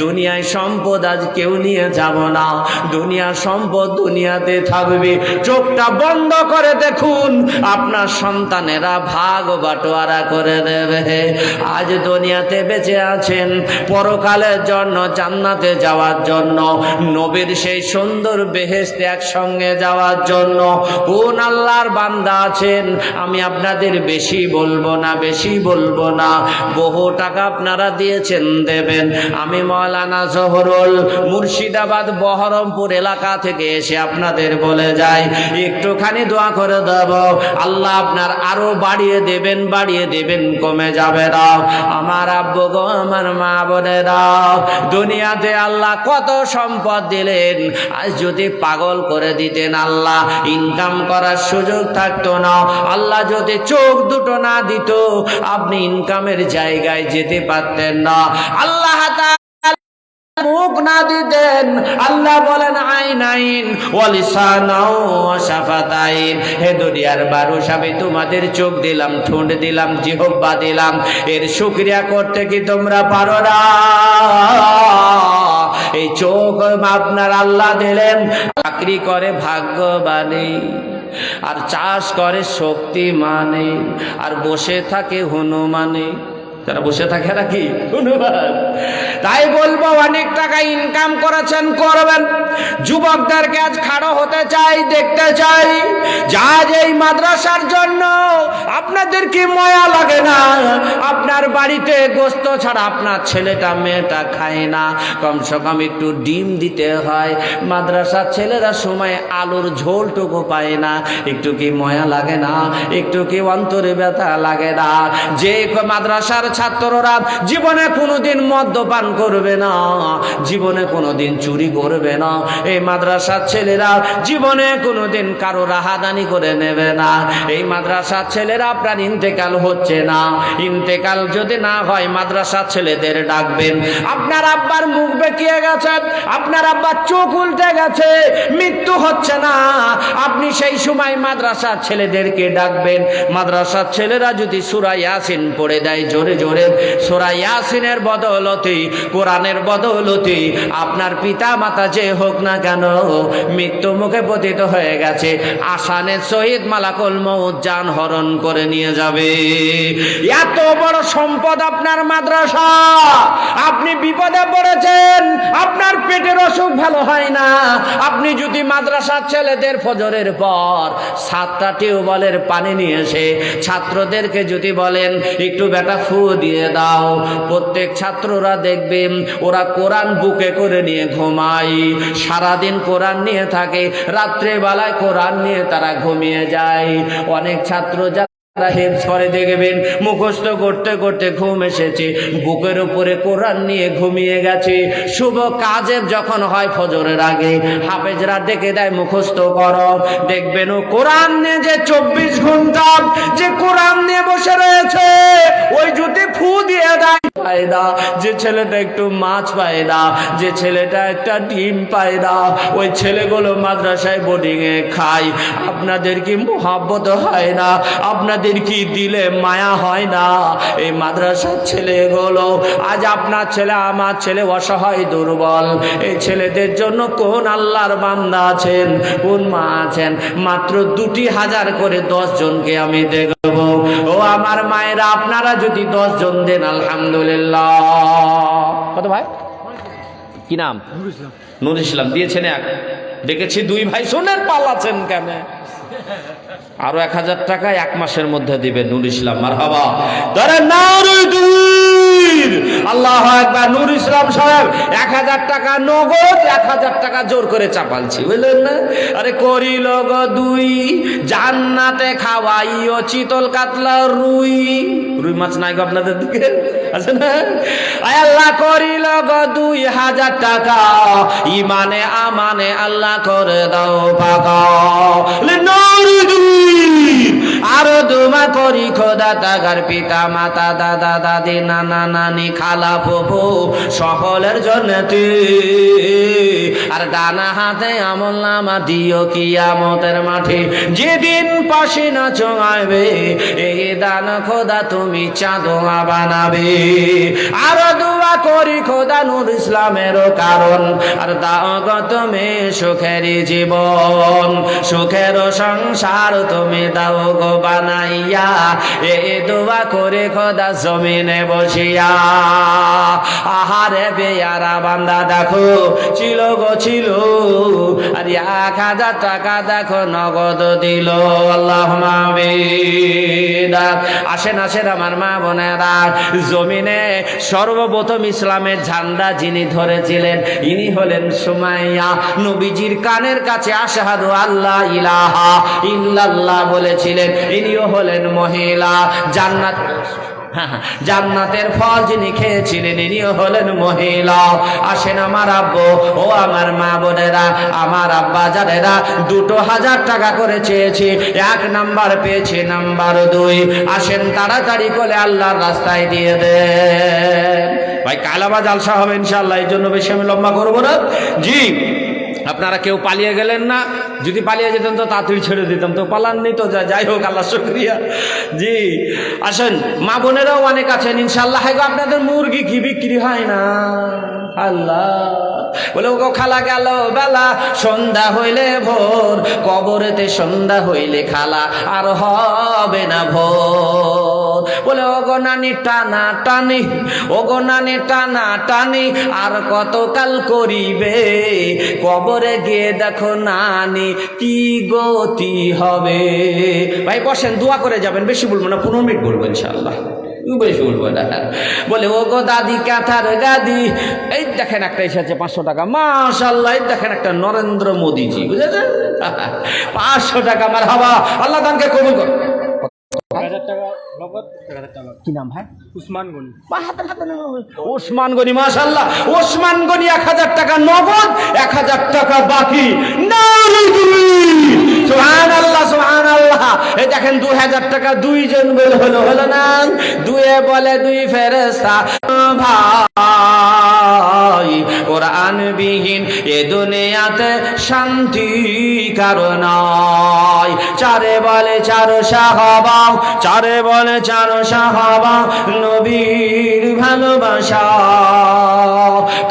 দুনিয়ায় সম্পদ আজ কেউ নিয়ে যাব না, দুনিয়ার সম্পদ দুনিয়াতে থাকবে। চোখটা বন্ধ করে দেখুন, আপনার সন্তানেরা ভাগ বাটোয়ারা করে দেবে। আজ দুনিয়াতে বেঁচে আছেন পরকালের জন্য, জান্নাতে যাওয়ার জন্য, নবীর সেই সুন্দর বেহেশতে একসঙ্গে যাওয়ার জন্য। কোন আল্লাহর বান্দা আছেন, আমি আপনাদের বেশি বলবো না, বেশি বলবো না, বহু টাকা আপনারা দিয়েছেন, দেবেন। আমি মাওলানা জহরুল মুর্শিদাবাদ বহরমপুর এলাকা থেকে এসে আপনাদের বলে যাই, একটুখানি দোয়া করে দেব, আল্লাহ আপনার আরো বাড়িয়ে দেবেন, বাড়িয়ে দেবেন, কমে যাবে না। আমার আব্বু গো, আমার মা বোনেরা, দুনিয়াতে আল্লাহ কত সম্পদ দিলেন, আজ যদি পাগল করে দিতেন, আল্লাহ ইনকাম করার সুযোগ থাকতো না, আল্লাহ যদি চোখ দুটো না দিত, আপনি ইনকামের জায়গায় যেতে পারতেন না। আল্লাহ মুখ না দিতেন, আল্লাহ বলেন আইনাইন ওয়া লিসানাও ওয়া শাফাতাইন। হে দুনিয়ার মানুষ, আমি তোমাদের চোখ দিলাম, ঠোঁট দিলাম, জিহ্বা দিলাম, এর শুকরিয়া করতে কি তোমরা পারো না? এই চোখ আপনার আল্লাহ দিলেন, চাকরি করে ভাগ্যবানী, আর চাষ করে শক্তিমানে, আর বসে থাকে হনুমানে। যারা বসে থাকে নাকি হনুমান। তাই বলবো, অনেক টাকা ইনকাম করেছেন, করবেন। যুবকদেরকে আজ খাড়ো হতে চাই, দেখতে চাই, যা এই মাদ্রাসার জন্য আপনাদের কি ময়া লাগে না? আপনার বাড়িতে গোস্ত ছাড়া আপনার ছেলেটা মেয়েটা খায় না, কমসে কম একটু ডিম দিতে হয়। মাদ্রাসার ছেলেরা সময় আলুর ঝোলটুকু পায় না, একটু কি ময়া লাগে না? একটু কি অন্তরে ব্যথা লাগে না? যে মাদ্রাসার ছাত্ররা জীবনে কোনোদিন মদ্যপান করবে না, জীবনে কোনোদিন চুরি করবে না, এই মাদ্রাসার ছেলেরা জীবনে কোনোদিন কারো রাহাদানি করে নেবে না। এই মাদ্রাসার ছেলেরা আপনার ইন্তেকাল হচ্ছে না, ইন্তেকাল যদি না হয় মাদ্রাসার ছেলেদের ডাকবেন। আপনার আব্বার মুখ বেঁকিয়ে গেছে, আপনার আব্বার চোখ উল্টে গেছে, মৃত্যু হচ্ছে না, আপনি সেই সময় মাদ্রাসার ছেলেদেরকে ডাকবেন। মাদ্রাসার ছেলেরা যদি সূরা ইয়াসিন পড়ে দেয় জোরে জোরে, সূরা ইয়াসিনের বদৌলতে, কোরআনের বদৌলতে আপনার পিতা মাতা যে হোক না কেন মৃত্যু মুখে পতিত হয়ে গেছে, আসানের সহিত মালাকুল মউত জান হরণ করে নিয়ে যাবে। এত বড় সম্পদ আপনার মাদ্রাসা, আপনি বিপদে পড়েছেন, আপনার পেটের অসুখ ভালো হয় না, আপনি যদি মাদ্রাসার ছেলেদের ফজরের পর 7টা টিউবওয়েলের পানি নিয়ে এসে ছাত্রদেরকে যদি বলেন একটু বেটা ফু দিয়ে দাও, প্রত্যেক ছাত্ররা দেখবেন ওরা কোরআন বুকে করে নিয়ে ঘুমায়, সারাদিন কোরআন নিয়ে থাকে, রাত্রে বেলায় কোরআন নিয়ে তারা ঘুমিয়ে যায়। অনেক ছাত্র ঘরে দেখবেন মুখস্থ করতে করতে ঘুম এসেছে, বুকের উপরে কোরআন নিয়ে ঘুমিয়ে গেছে। শুভ কাজে যখন হয় ফজরের আগে হাফেজরা ডেকে দেয় মুখস্থ করো, দেখবেন ও কোরআন নিয়ে যে 24 ঘন্টা যে কোরআন নিয়ে বসে রয়েছে, ওই যদি ফু দিয়ে দেয় পায় না, যে ছেলেটা একটু মাছ পায় না, যে ছেলেটা একটা ডিম পায় না, ওই ছেলেগুলো মাদ্রাসায় বোর্ডিং এ খায়। আপনাদের কি মোহাব্বত হয় না? আপনাদের কি দিলে মায়া হয় না? এই মাদ্রাসার ছেলেগুলো, আজ আপনার ছেলে আমার ছেলে অসহায় দুর্বল, এই ছেলেদের জন্য কোন আল্লাহর বান্দা আছেন, কোন মা আছেন? মাত্র 2,000 করে 10 জনকে আমি দেখব। ও আমার মায়েরা, আপনারা যদি 10 জন দেন আলহামদুলিল্লাহ। আলহামদুলিল্লাহ। কত ভাই, কি নাম? নূর ইসলাম দিয়েছেন এক, দেখেছি দুই ভাই শোনেন পালাচ্ছেন কেন? আরো 1000 টাকা 1 মাসের মধ্যে দিবে নূর ইসলাম। মারহাবা, ধরেন আল্লাহু আকবার। নূর ইসলাম সাহেব 1000 টাকা নগদ, 1000 টাকা জোর করে চাপালছি, বুঝলেন না? আরে করিল গো দুই, জান্নাতে খাওয়াইও চিতল কাতলা রুই। রুই মাছ নাই গো আপনাদের দিকে, আছে না? আল্লাহ করিল গো 2000 টাকা, ইমানে আমানে আল্লাহ করে দাও পাকা। আরো দুমা করি খোদা তাগার পিতা মাতা দাদা দাদি নানা নানি খালা ফুফু সকলের জন্যতে। আর ডানা হাতে আমল নামা দিও কিয়ামতের মাঠে, যেদিন পাশে না চোঙাইবে এই দান খোদা তুমি চাঁদোয়া বানাবে। আরো দোয়া করি খোদা নূর ইসলামেরও কারণ, আর দাও গো তুমি সুখের জীবন, সুখের সংসার তুমি দাও গো বানাইয়া। এ দোয়া করে খোদা জমিনে বসিয়া। আহারে বেয়ারা বান্দা দেখো ছিল গো ছিল, আর 1000 টাকা দেখো নগদ দিল। আল্লাহুম্মা আমিন। আসেন আসেন আমার মা বোনেরা, জমিনে সর্বপ্রথম ইসলামের ঝান্ডা যিনি ধরেছিলেন ইনি হলেন সুমাইয়া। নবীজির কানের কাছে আশহাদু আল্লাহ ইলাহা ইল্লাল্লাহ বলেছিলেন, ইনিও হলেন মহিলা। জান্নাতের ফল যিনি খেয়েছিলেন ইনিও হলেন মহিলা। আসেন আমার আব্বু ও আমার মা বোনেরা, আমার আব্বা যারা 2000 টাকা করে চেয়েছি, 1 নাম্বার পেয়েছি, নাম্বার 2। আসেন তাড়াতাড়ি করে আল্লাহর রাস্তায় দিয়ে দেন। ভাই কালাবা জালসা হবে ইনশাআল্লাহ, এই জন্য বেশি আমি লম্বা করবো না। জি, আপনারা কেউ পালিয়ে গেলেন না, যদি পালিয়ে যেতেন তো তাড়াতাড়ি ছেড়ে দিতাম, তো পালাননি তো, যাই হোক আল্লাহ শুকরিয়া। জি আসেন, মা বোনেরাও অনেক আছেন ইনশাআল্লাহ। আপনাদের মুরগি কি বিক্রি হয় না? আল্লাহ বলে ও খালা গেল বেলা, সন্ধ্যা হইলে ভোর, কবরেতে সন্ধ্যা হইলে খালা আর হবে না ভোর। বলে ও গো নানি টানা টানি, ও গো নানি টানা টানি, আর কতকাল করিবে, কবরে গিয়ে দেখো নানি কি গতি হবে। ভাই বসেন, দোয়া করে যাবেন, বেশি বলবো না, 15 মিনিট বলবো ইনশাআল্লাহ, বেশি বলবো না। বলে ও গো দাদি কাঁথার গাদি, এই দেখেন একটা এসেছে 500 টাকা, মাশাআল্লাহ। এই দেখেন একটা নরেন্দ্র মোদীজি, বুঝেছেন, 500 টাকা। মারহাবা, আল্লাহ দানকে কবুল করুন। 1000 টাকা নগদ, 1000 টাকা। কি নাম ভাই? উসমান গনি। ওসমান গনি, মাশাআল্লাহ। ওসমান গনি 1000 টাকা নগদ, 1000 টাকা বাকি। সুবহানাল্লাহ সুবহানাল্লাহ। এই দেখেন 2000 টাকা, 2 জন বলে হলো না, 2 বলে 2 ফেরেশতা। ভাই কোরআন বিহীন এ দুনিয়াতে শান্তি কারণ, 4 বলে 4 সাহাবা, 4 বলে 4 সাহাবা, নবীর ভালোবাসা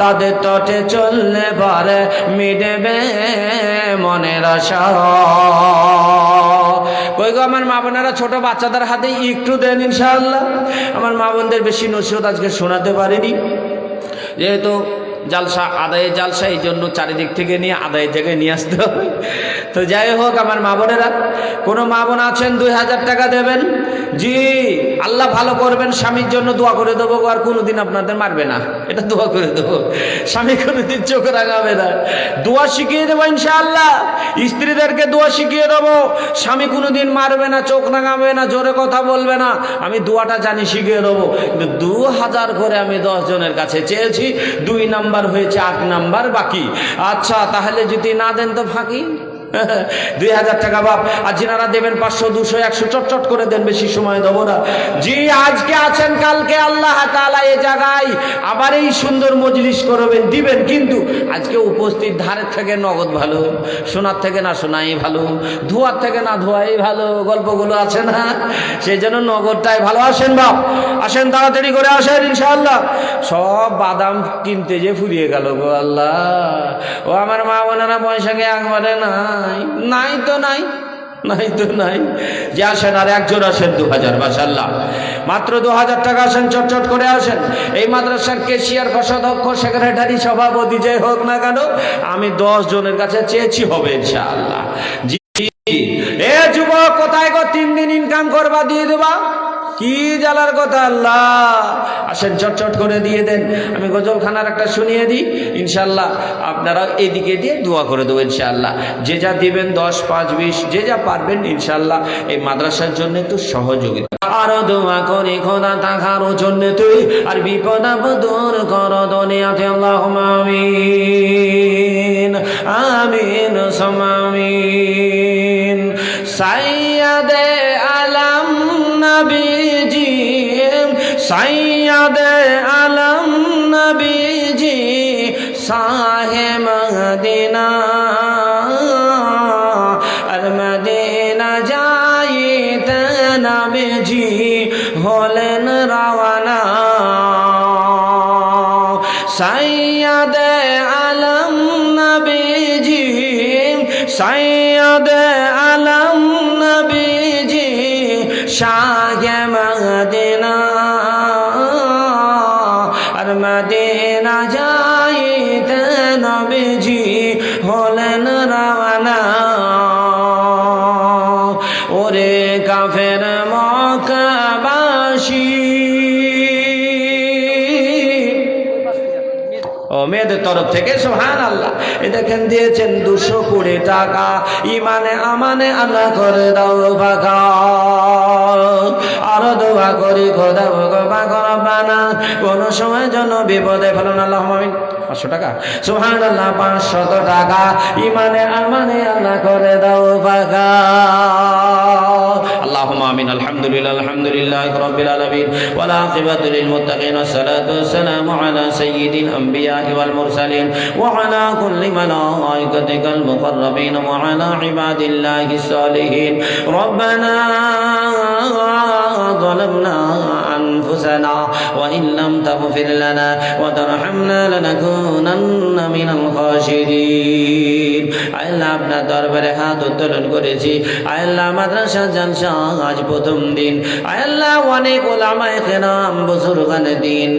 তাদের তটে চললে পারে মিটবে মনের আশা। কই গো আমার মা বোনেরা, ছোট বাচ্চাদের হাতে একটু দেন ইনশাআল্লাহ। আমার মা বোনদের বেশি নসিহত আজকে শোনাতে পারিনি, যেহেতু জালসা আদায়ের জালসা, এই জন্য চারিদিক থেকে নিয়ে আদায়ের জায়গায় নিয়ে আসতে হবে। তো যাই হোক আমার মা বোনেরা, কোনো মা বোন আছেন 2000 টাকা দেবেন? জি আল্লাহ ভালো করবেন, স্বামীর জন্য দোয়া করে দেবো, আর কোনোদিন আপনাদের মারবে না, এটা দোয়া করে দেবো। স্বামী কোনোদিন চোখ রাঙাবে না, দোয়া শিখিয়ে দেবো ইনশাআল্লাহ। স্ত্রীদেরকে দোয়া শিখিয়ে দেবো, স্বামী কোনোদিন মারবে না, চোখ রাঙাবে না, জোরে কথা বলবে না, আমি দোয়াটা জানি শিখিয়ে দেবো। কিন্তু 2000 করে আমি 10 জনের কাছে চেয়েছি, 2 নাম্বার হয়েছে, 8 নাম্বার বাকি। আচ্ছা তাহলে যদি না দেন তো ফাঁকি। 2000 টাকা বাপ, আর যিনারা দেবেন 500 200 100 চটচট করে দেন, বেশি সময় দেবো না। জি আজকে আছেন, কালকে আল্লাহ তাআলা এই জায়গায় আবার এই সুন্দর মজলিস করবেন, দিবেন, কিন্তু আজকে উপস্থিত ধারের থেকে নগদ ভালো, শোনার থেকে না শোনাই ভালো, ধোয়ার থেকে না ধোয়াই ভালো, গল্পগুলো আছে না, সেই জন্য নগদটাই ভালো। আসেন বাপ, আসেন তাড়াতাড়ি করে আসেন ইনশাআল্লাহ। সব বাদাম কিনতে যে ফুরিয়ে গেল গো আল্লাহ। ও আমার মা বোনেরা, পয়সা কে একবারে নাই, নাই তো নাই, নাই তো নাই। যে আসেন আর একজন আসেন 2000, মাশাআল্লাহ, মাত্র 2000 টাকা আসেন, চটচট করে আসেন। এই মাদ্রাসার কেশিয়ার, কোষাধ্যক্ষ, সেক্রেটারি, সভাপতি যে হোক না কেন, আমি 10 জনের কাছে চেয়েছি, হবে ইনশাআল্লাহ। জি, এ যুবক কোথায় গো, 3 দিন ইনকাম করবা, দিয়ে দেবা, কি জ্বালার কথা আল্লাহ। আসেন চটচট করে দিয়ে দেন। আমি গজলখানার একটা শুনিয়ে দিই, ইনশাআল্লাহ আপনারা এদিকে দিয়ে দোয়া করে দেবো ইনশাআল্লাহ। যে যা দিবেন 10, 5, 20 যে যা পারবেন ইনশাআল্লাহ এই মাদ্রাসার জন্য একটু সহযোগিতা। আরো দোয়া করি খোদা তাকার জন্য তুই, আর বিপদ আপদ দূর কর দুনিয়াতে, আল্লাহুম্মা আমিন আমিন সুম্মা আমিন। সাইয়্যিদে আলম নবীজি, সাইয়্যিদে আলম নবীজি, শাহে মদিনা, আর মদিনা যাইতে নবীজি হলেন রওয়ানা। সাইয়্যিদে আলম নবীজি, সাইয়্যিদে আলম নবীজি, শাহে মদিনা, আর মদিনা যাইতে নবীজি হলেন রওয়ানা। ওরে কাফের মক্কাবাসী, ও মেয়েদের তরফ থেকে সুবহানাল্লাহ, এ দেখেন দিয়েছেন 220 টাকা। ইমানে আমানে আল্লাহ করে দাও ফাঁকা। আরো দোয়া করি খোদা রব্বানা, কোন সময় জন্য বিপদে ফেলুন, আল্লাহুম্মা আমিন। 500 টাকা, সুবহানাল্লাহ, 500 টাকা। ইমানে আমানে আল্লাহ করে দাও ফাঁকা। اللهم آمين. الحمد لله، الحمد لله رب العالمين، والعاقبة للمتقين، والصلاة والسلام على سيد الأنبياء والمرسلين، وعلى كل ملائكتك المقربين، وعلى عباد الله الصالحين. ربنا ظلمنا أنفسنا وإن لم تغفر لنا وترحمنا لنكونن من الخاسرين. আল্লাহ আপনার দরবারে হাত উত্তোলন করেছি। আল্লাহ মাদ্রাসা জালসা আজ প্রথম দিন। আল্লাহ অনেক উলামায়ে কেরাম, বুজুর্গানে দিন,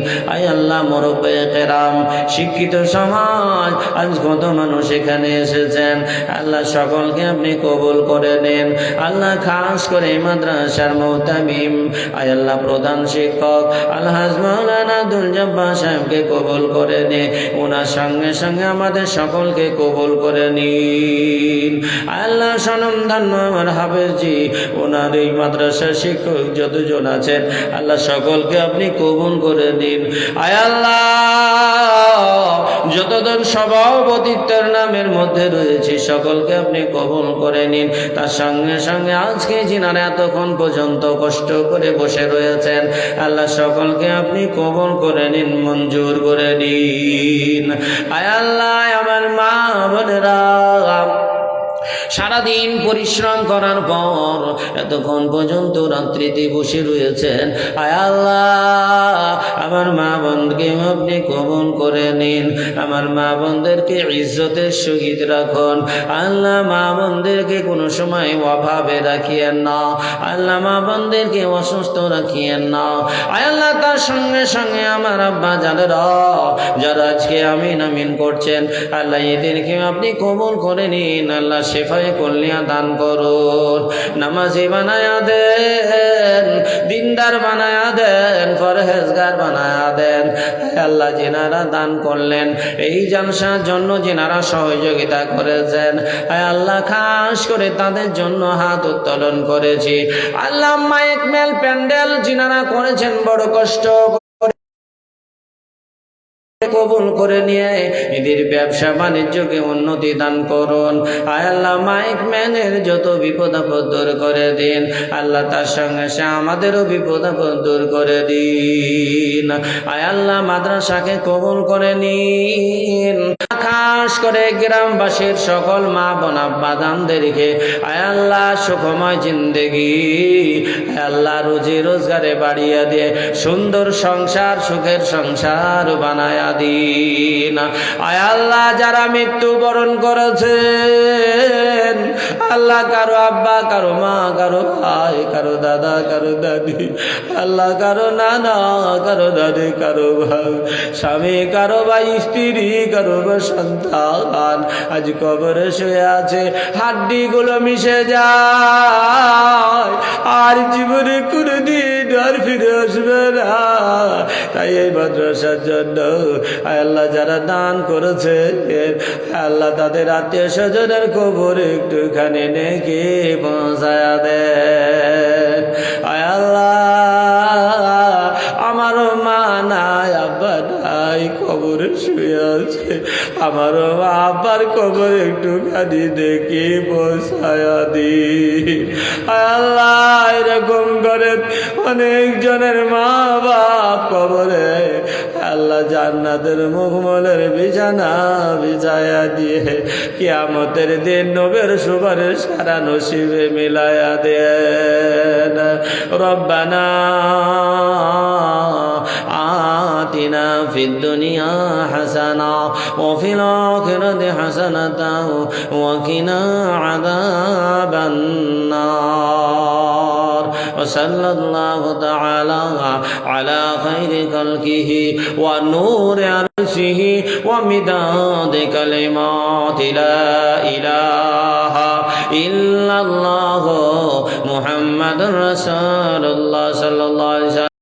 আল্লাহ মুরব্বিয়ে কেরাম, শিক্ষিত সমাজ, আজ কত মানুষ এখানে এসেছেন। আল্লাহ সকলকে আপনি কবুল করে নেন। আল্লাহ খাস করে মাদ্রাসার মুহতামিম, আল্লাহ প্রধান শিক্ষক আলহাজ মাওলানা আব্দুল জব্বার সাহেবকে কবুল করে নে। ওনার সঙ্গে সঙ্গে আমাদের সকলকে কবুল করে নিন। আল্লাহ সনমধন্য আমার হাফেজি, ওনার এই মাদ্রাসার শিক্ষক যতজন আছেন আল্লাহ সকলকে আপনি কবুল করে নিন। আয় আল্লাহ, যতজন সভাপতিত্বের নামের মধ্যে রয়েছে সকলকে আপনি কবুল করে নিন। তার সঙ্গে সঙ্গে আজকে যিনারা এতক্ষণ পর্যন্ত কষ্ট করে বসে রয়েছেন আল্লাহ সকলকে আপনি কবুল করে নিন, মঞ্জুর করে নিন। আয় আল্লাহ, আমার মা বোনেরা সারাদিন পরিশ্রম করার পর এতক্ষণ পর্যন্ত রাত্রিতে বসে রয়েছেন। আয় আল্লাহ, আমার মা বোনকে আপনি কবুল করে নিন। আমার মা বোনদেরকে ইজ্জতের সহিত রাখুন। আল্লাহ, মা বোনদেরকে কোনো সময় অভাবে রাখিয়েন না। আল্লাহ, মা বোনদেরকে অসুস্থ রাখিয়েন না। আয় আল্লাহ, তার সঙ্গে সঙ্গে আমার আব্বা যারা যারা আজকে আমিন আমিন করছেন আল্লাহ এদেরকে আপনি কবুল করে নিন। আল্লাহ শেফায়ে কল্যাণ দান করুন, নামাজি বানায়া দেন, দিনদার বানায়া দেন, পরহেজগার বানায়া দেন। আল্লাহ, যিনারা দান করলেন এই জালসার জন্য, যিনারা সহযোগিতা করেছেন আল্লাহ খাস করে তাদের জন্য হাত উত্তোলন করেছি। আল্লাহ, মাইক মেল প্যান্ডেল যিনারা করেছেন বড় কষ্ট কবুল করে নিয়ে এদের ব্যবসা বাণিজ্যকে উন্নতি দান করুন। আয় আল্লাহ, মাইক ম্যানের যত বিপদ আপদ দূর করে দিন। আল্লাহ, তার সঙ্গে সে আমাদেরও বিপদ আপদ দূর করে দিন। আয় আল্লাহ, মাদ্রাসাকে কবুল করে নিন। খাস করে গ্রামবাসীর সকল মা বোন আব্বাদানদেরকে আয় আল্লাহ সুখময় জিন্দেগি আয় আল্লাহ রুজি রোজগারে বাড়িয়ে দিয়ে সুন্দর সংসার, সুখের সংসার বানায়া হাদিন। আয় আল্লাহ, যারা মৃত্যুবরণ করেছেন আল্লাহ, কারো আব্বা, কারো মা, কারো ভাই, কারো দাদা, কারো দাদি, আল্লাহ কারো নানা, কারো দাদি, কারো ভাই, স্বামী, কারো ভাই, স্ত্রী, কারো বা সন্তান আজ কবরে শুয়ে আছে, হাড্ডিগুলো মিশে যায় আর জীবনে কোনোদিন আর ফিরে আসবে না। তাই এই মাদ্রাসার জন্য আল্লাহ যারা দান করেছে আল্লাহ তাদের আত্মীয় স্বজনের কবরে একটুখানি নেকি পৌঁছায়া দেন। আয় আল্লাহ, আমারও মা নাই, আব্বা নাই, কবরে শুয়ে আছে, আমারও মা আব্বার কবরে একটুখানি দেখি পৌঁছায়া দি। আয় আল্লাহ, এরকম করে অনেকজনের মা বাপ কবরে আল্লাহ জান্নাতের মুখমলের বিছানা বিছায়া দিয়ে কিয়ামতের দিন নবের সুপারিশ সারা নসিবে মিলায়া দেন। রব্বানা আতিনা ফিদ দুনিয়া হাসানা ওয়া ফিল আখিরাতি হাসানাতাও ওয়া কিনা আযাবান নার। وصلى الله تعالى على خير خلقه ونور عرشه ومداد كلمات لا إله إلا الله محمد رسول الله صلى الله عليه وسلم.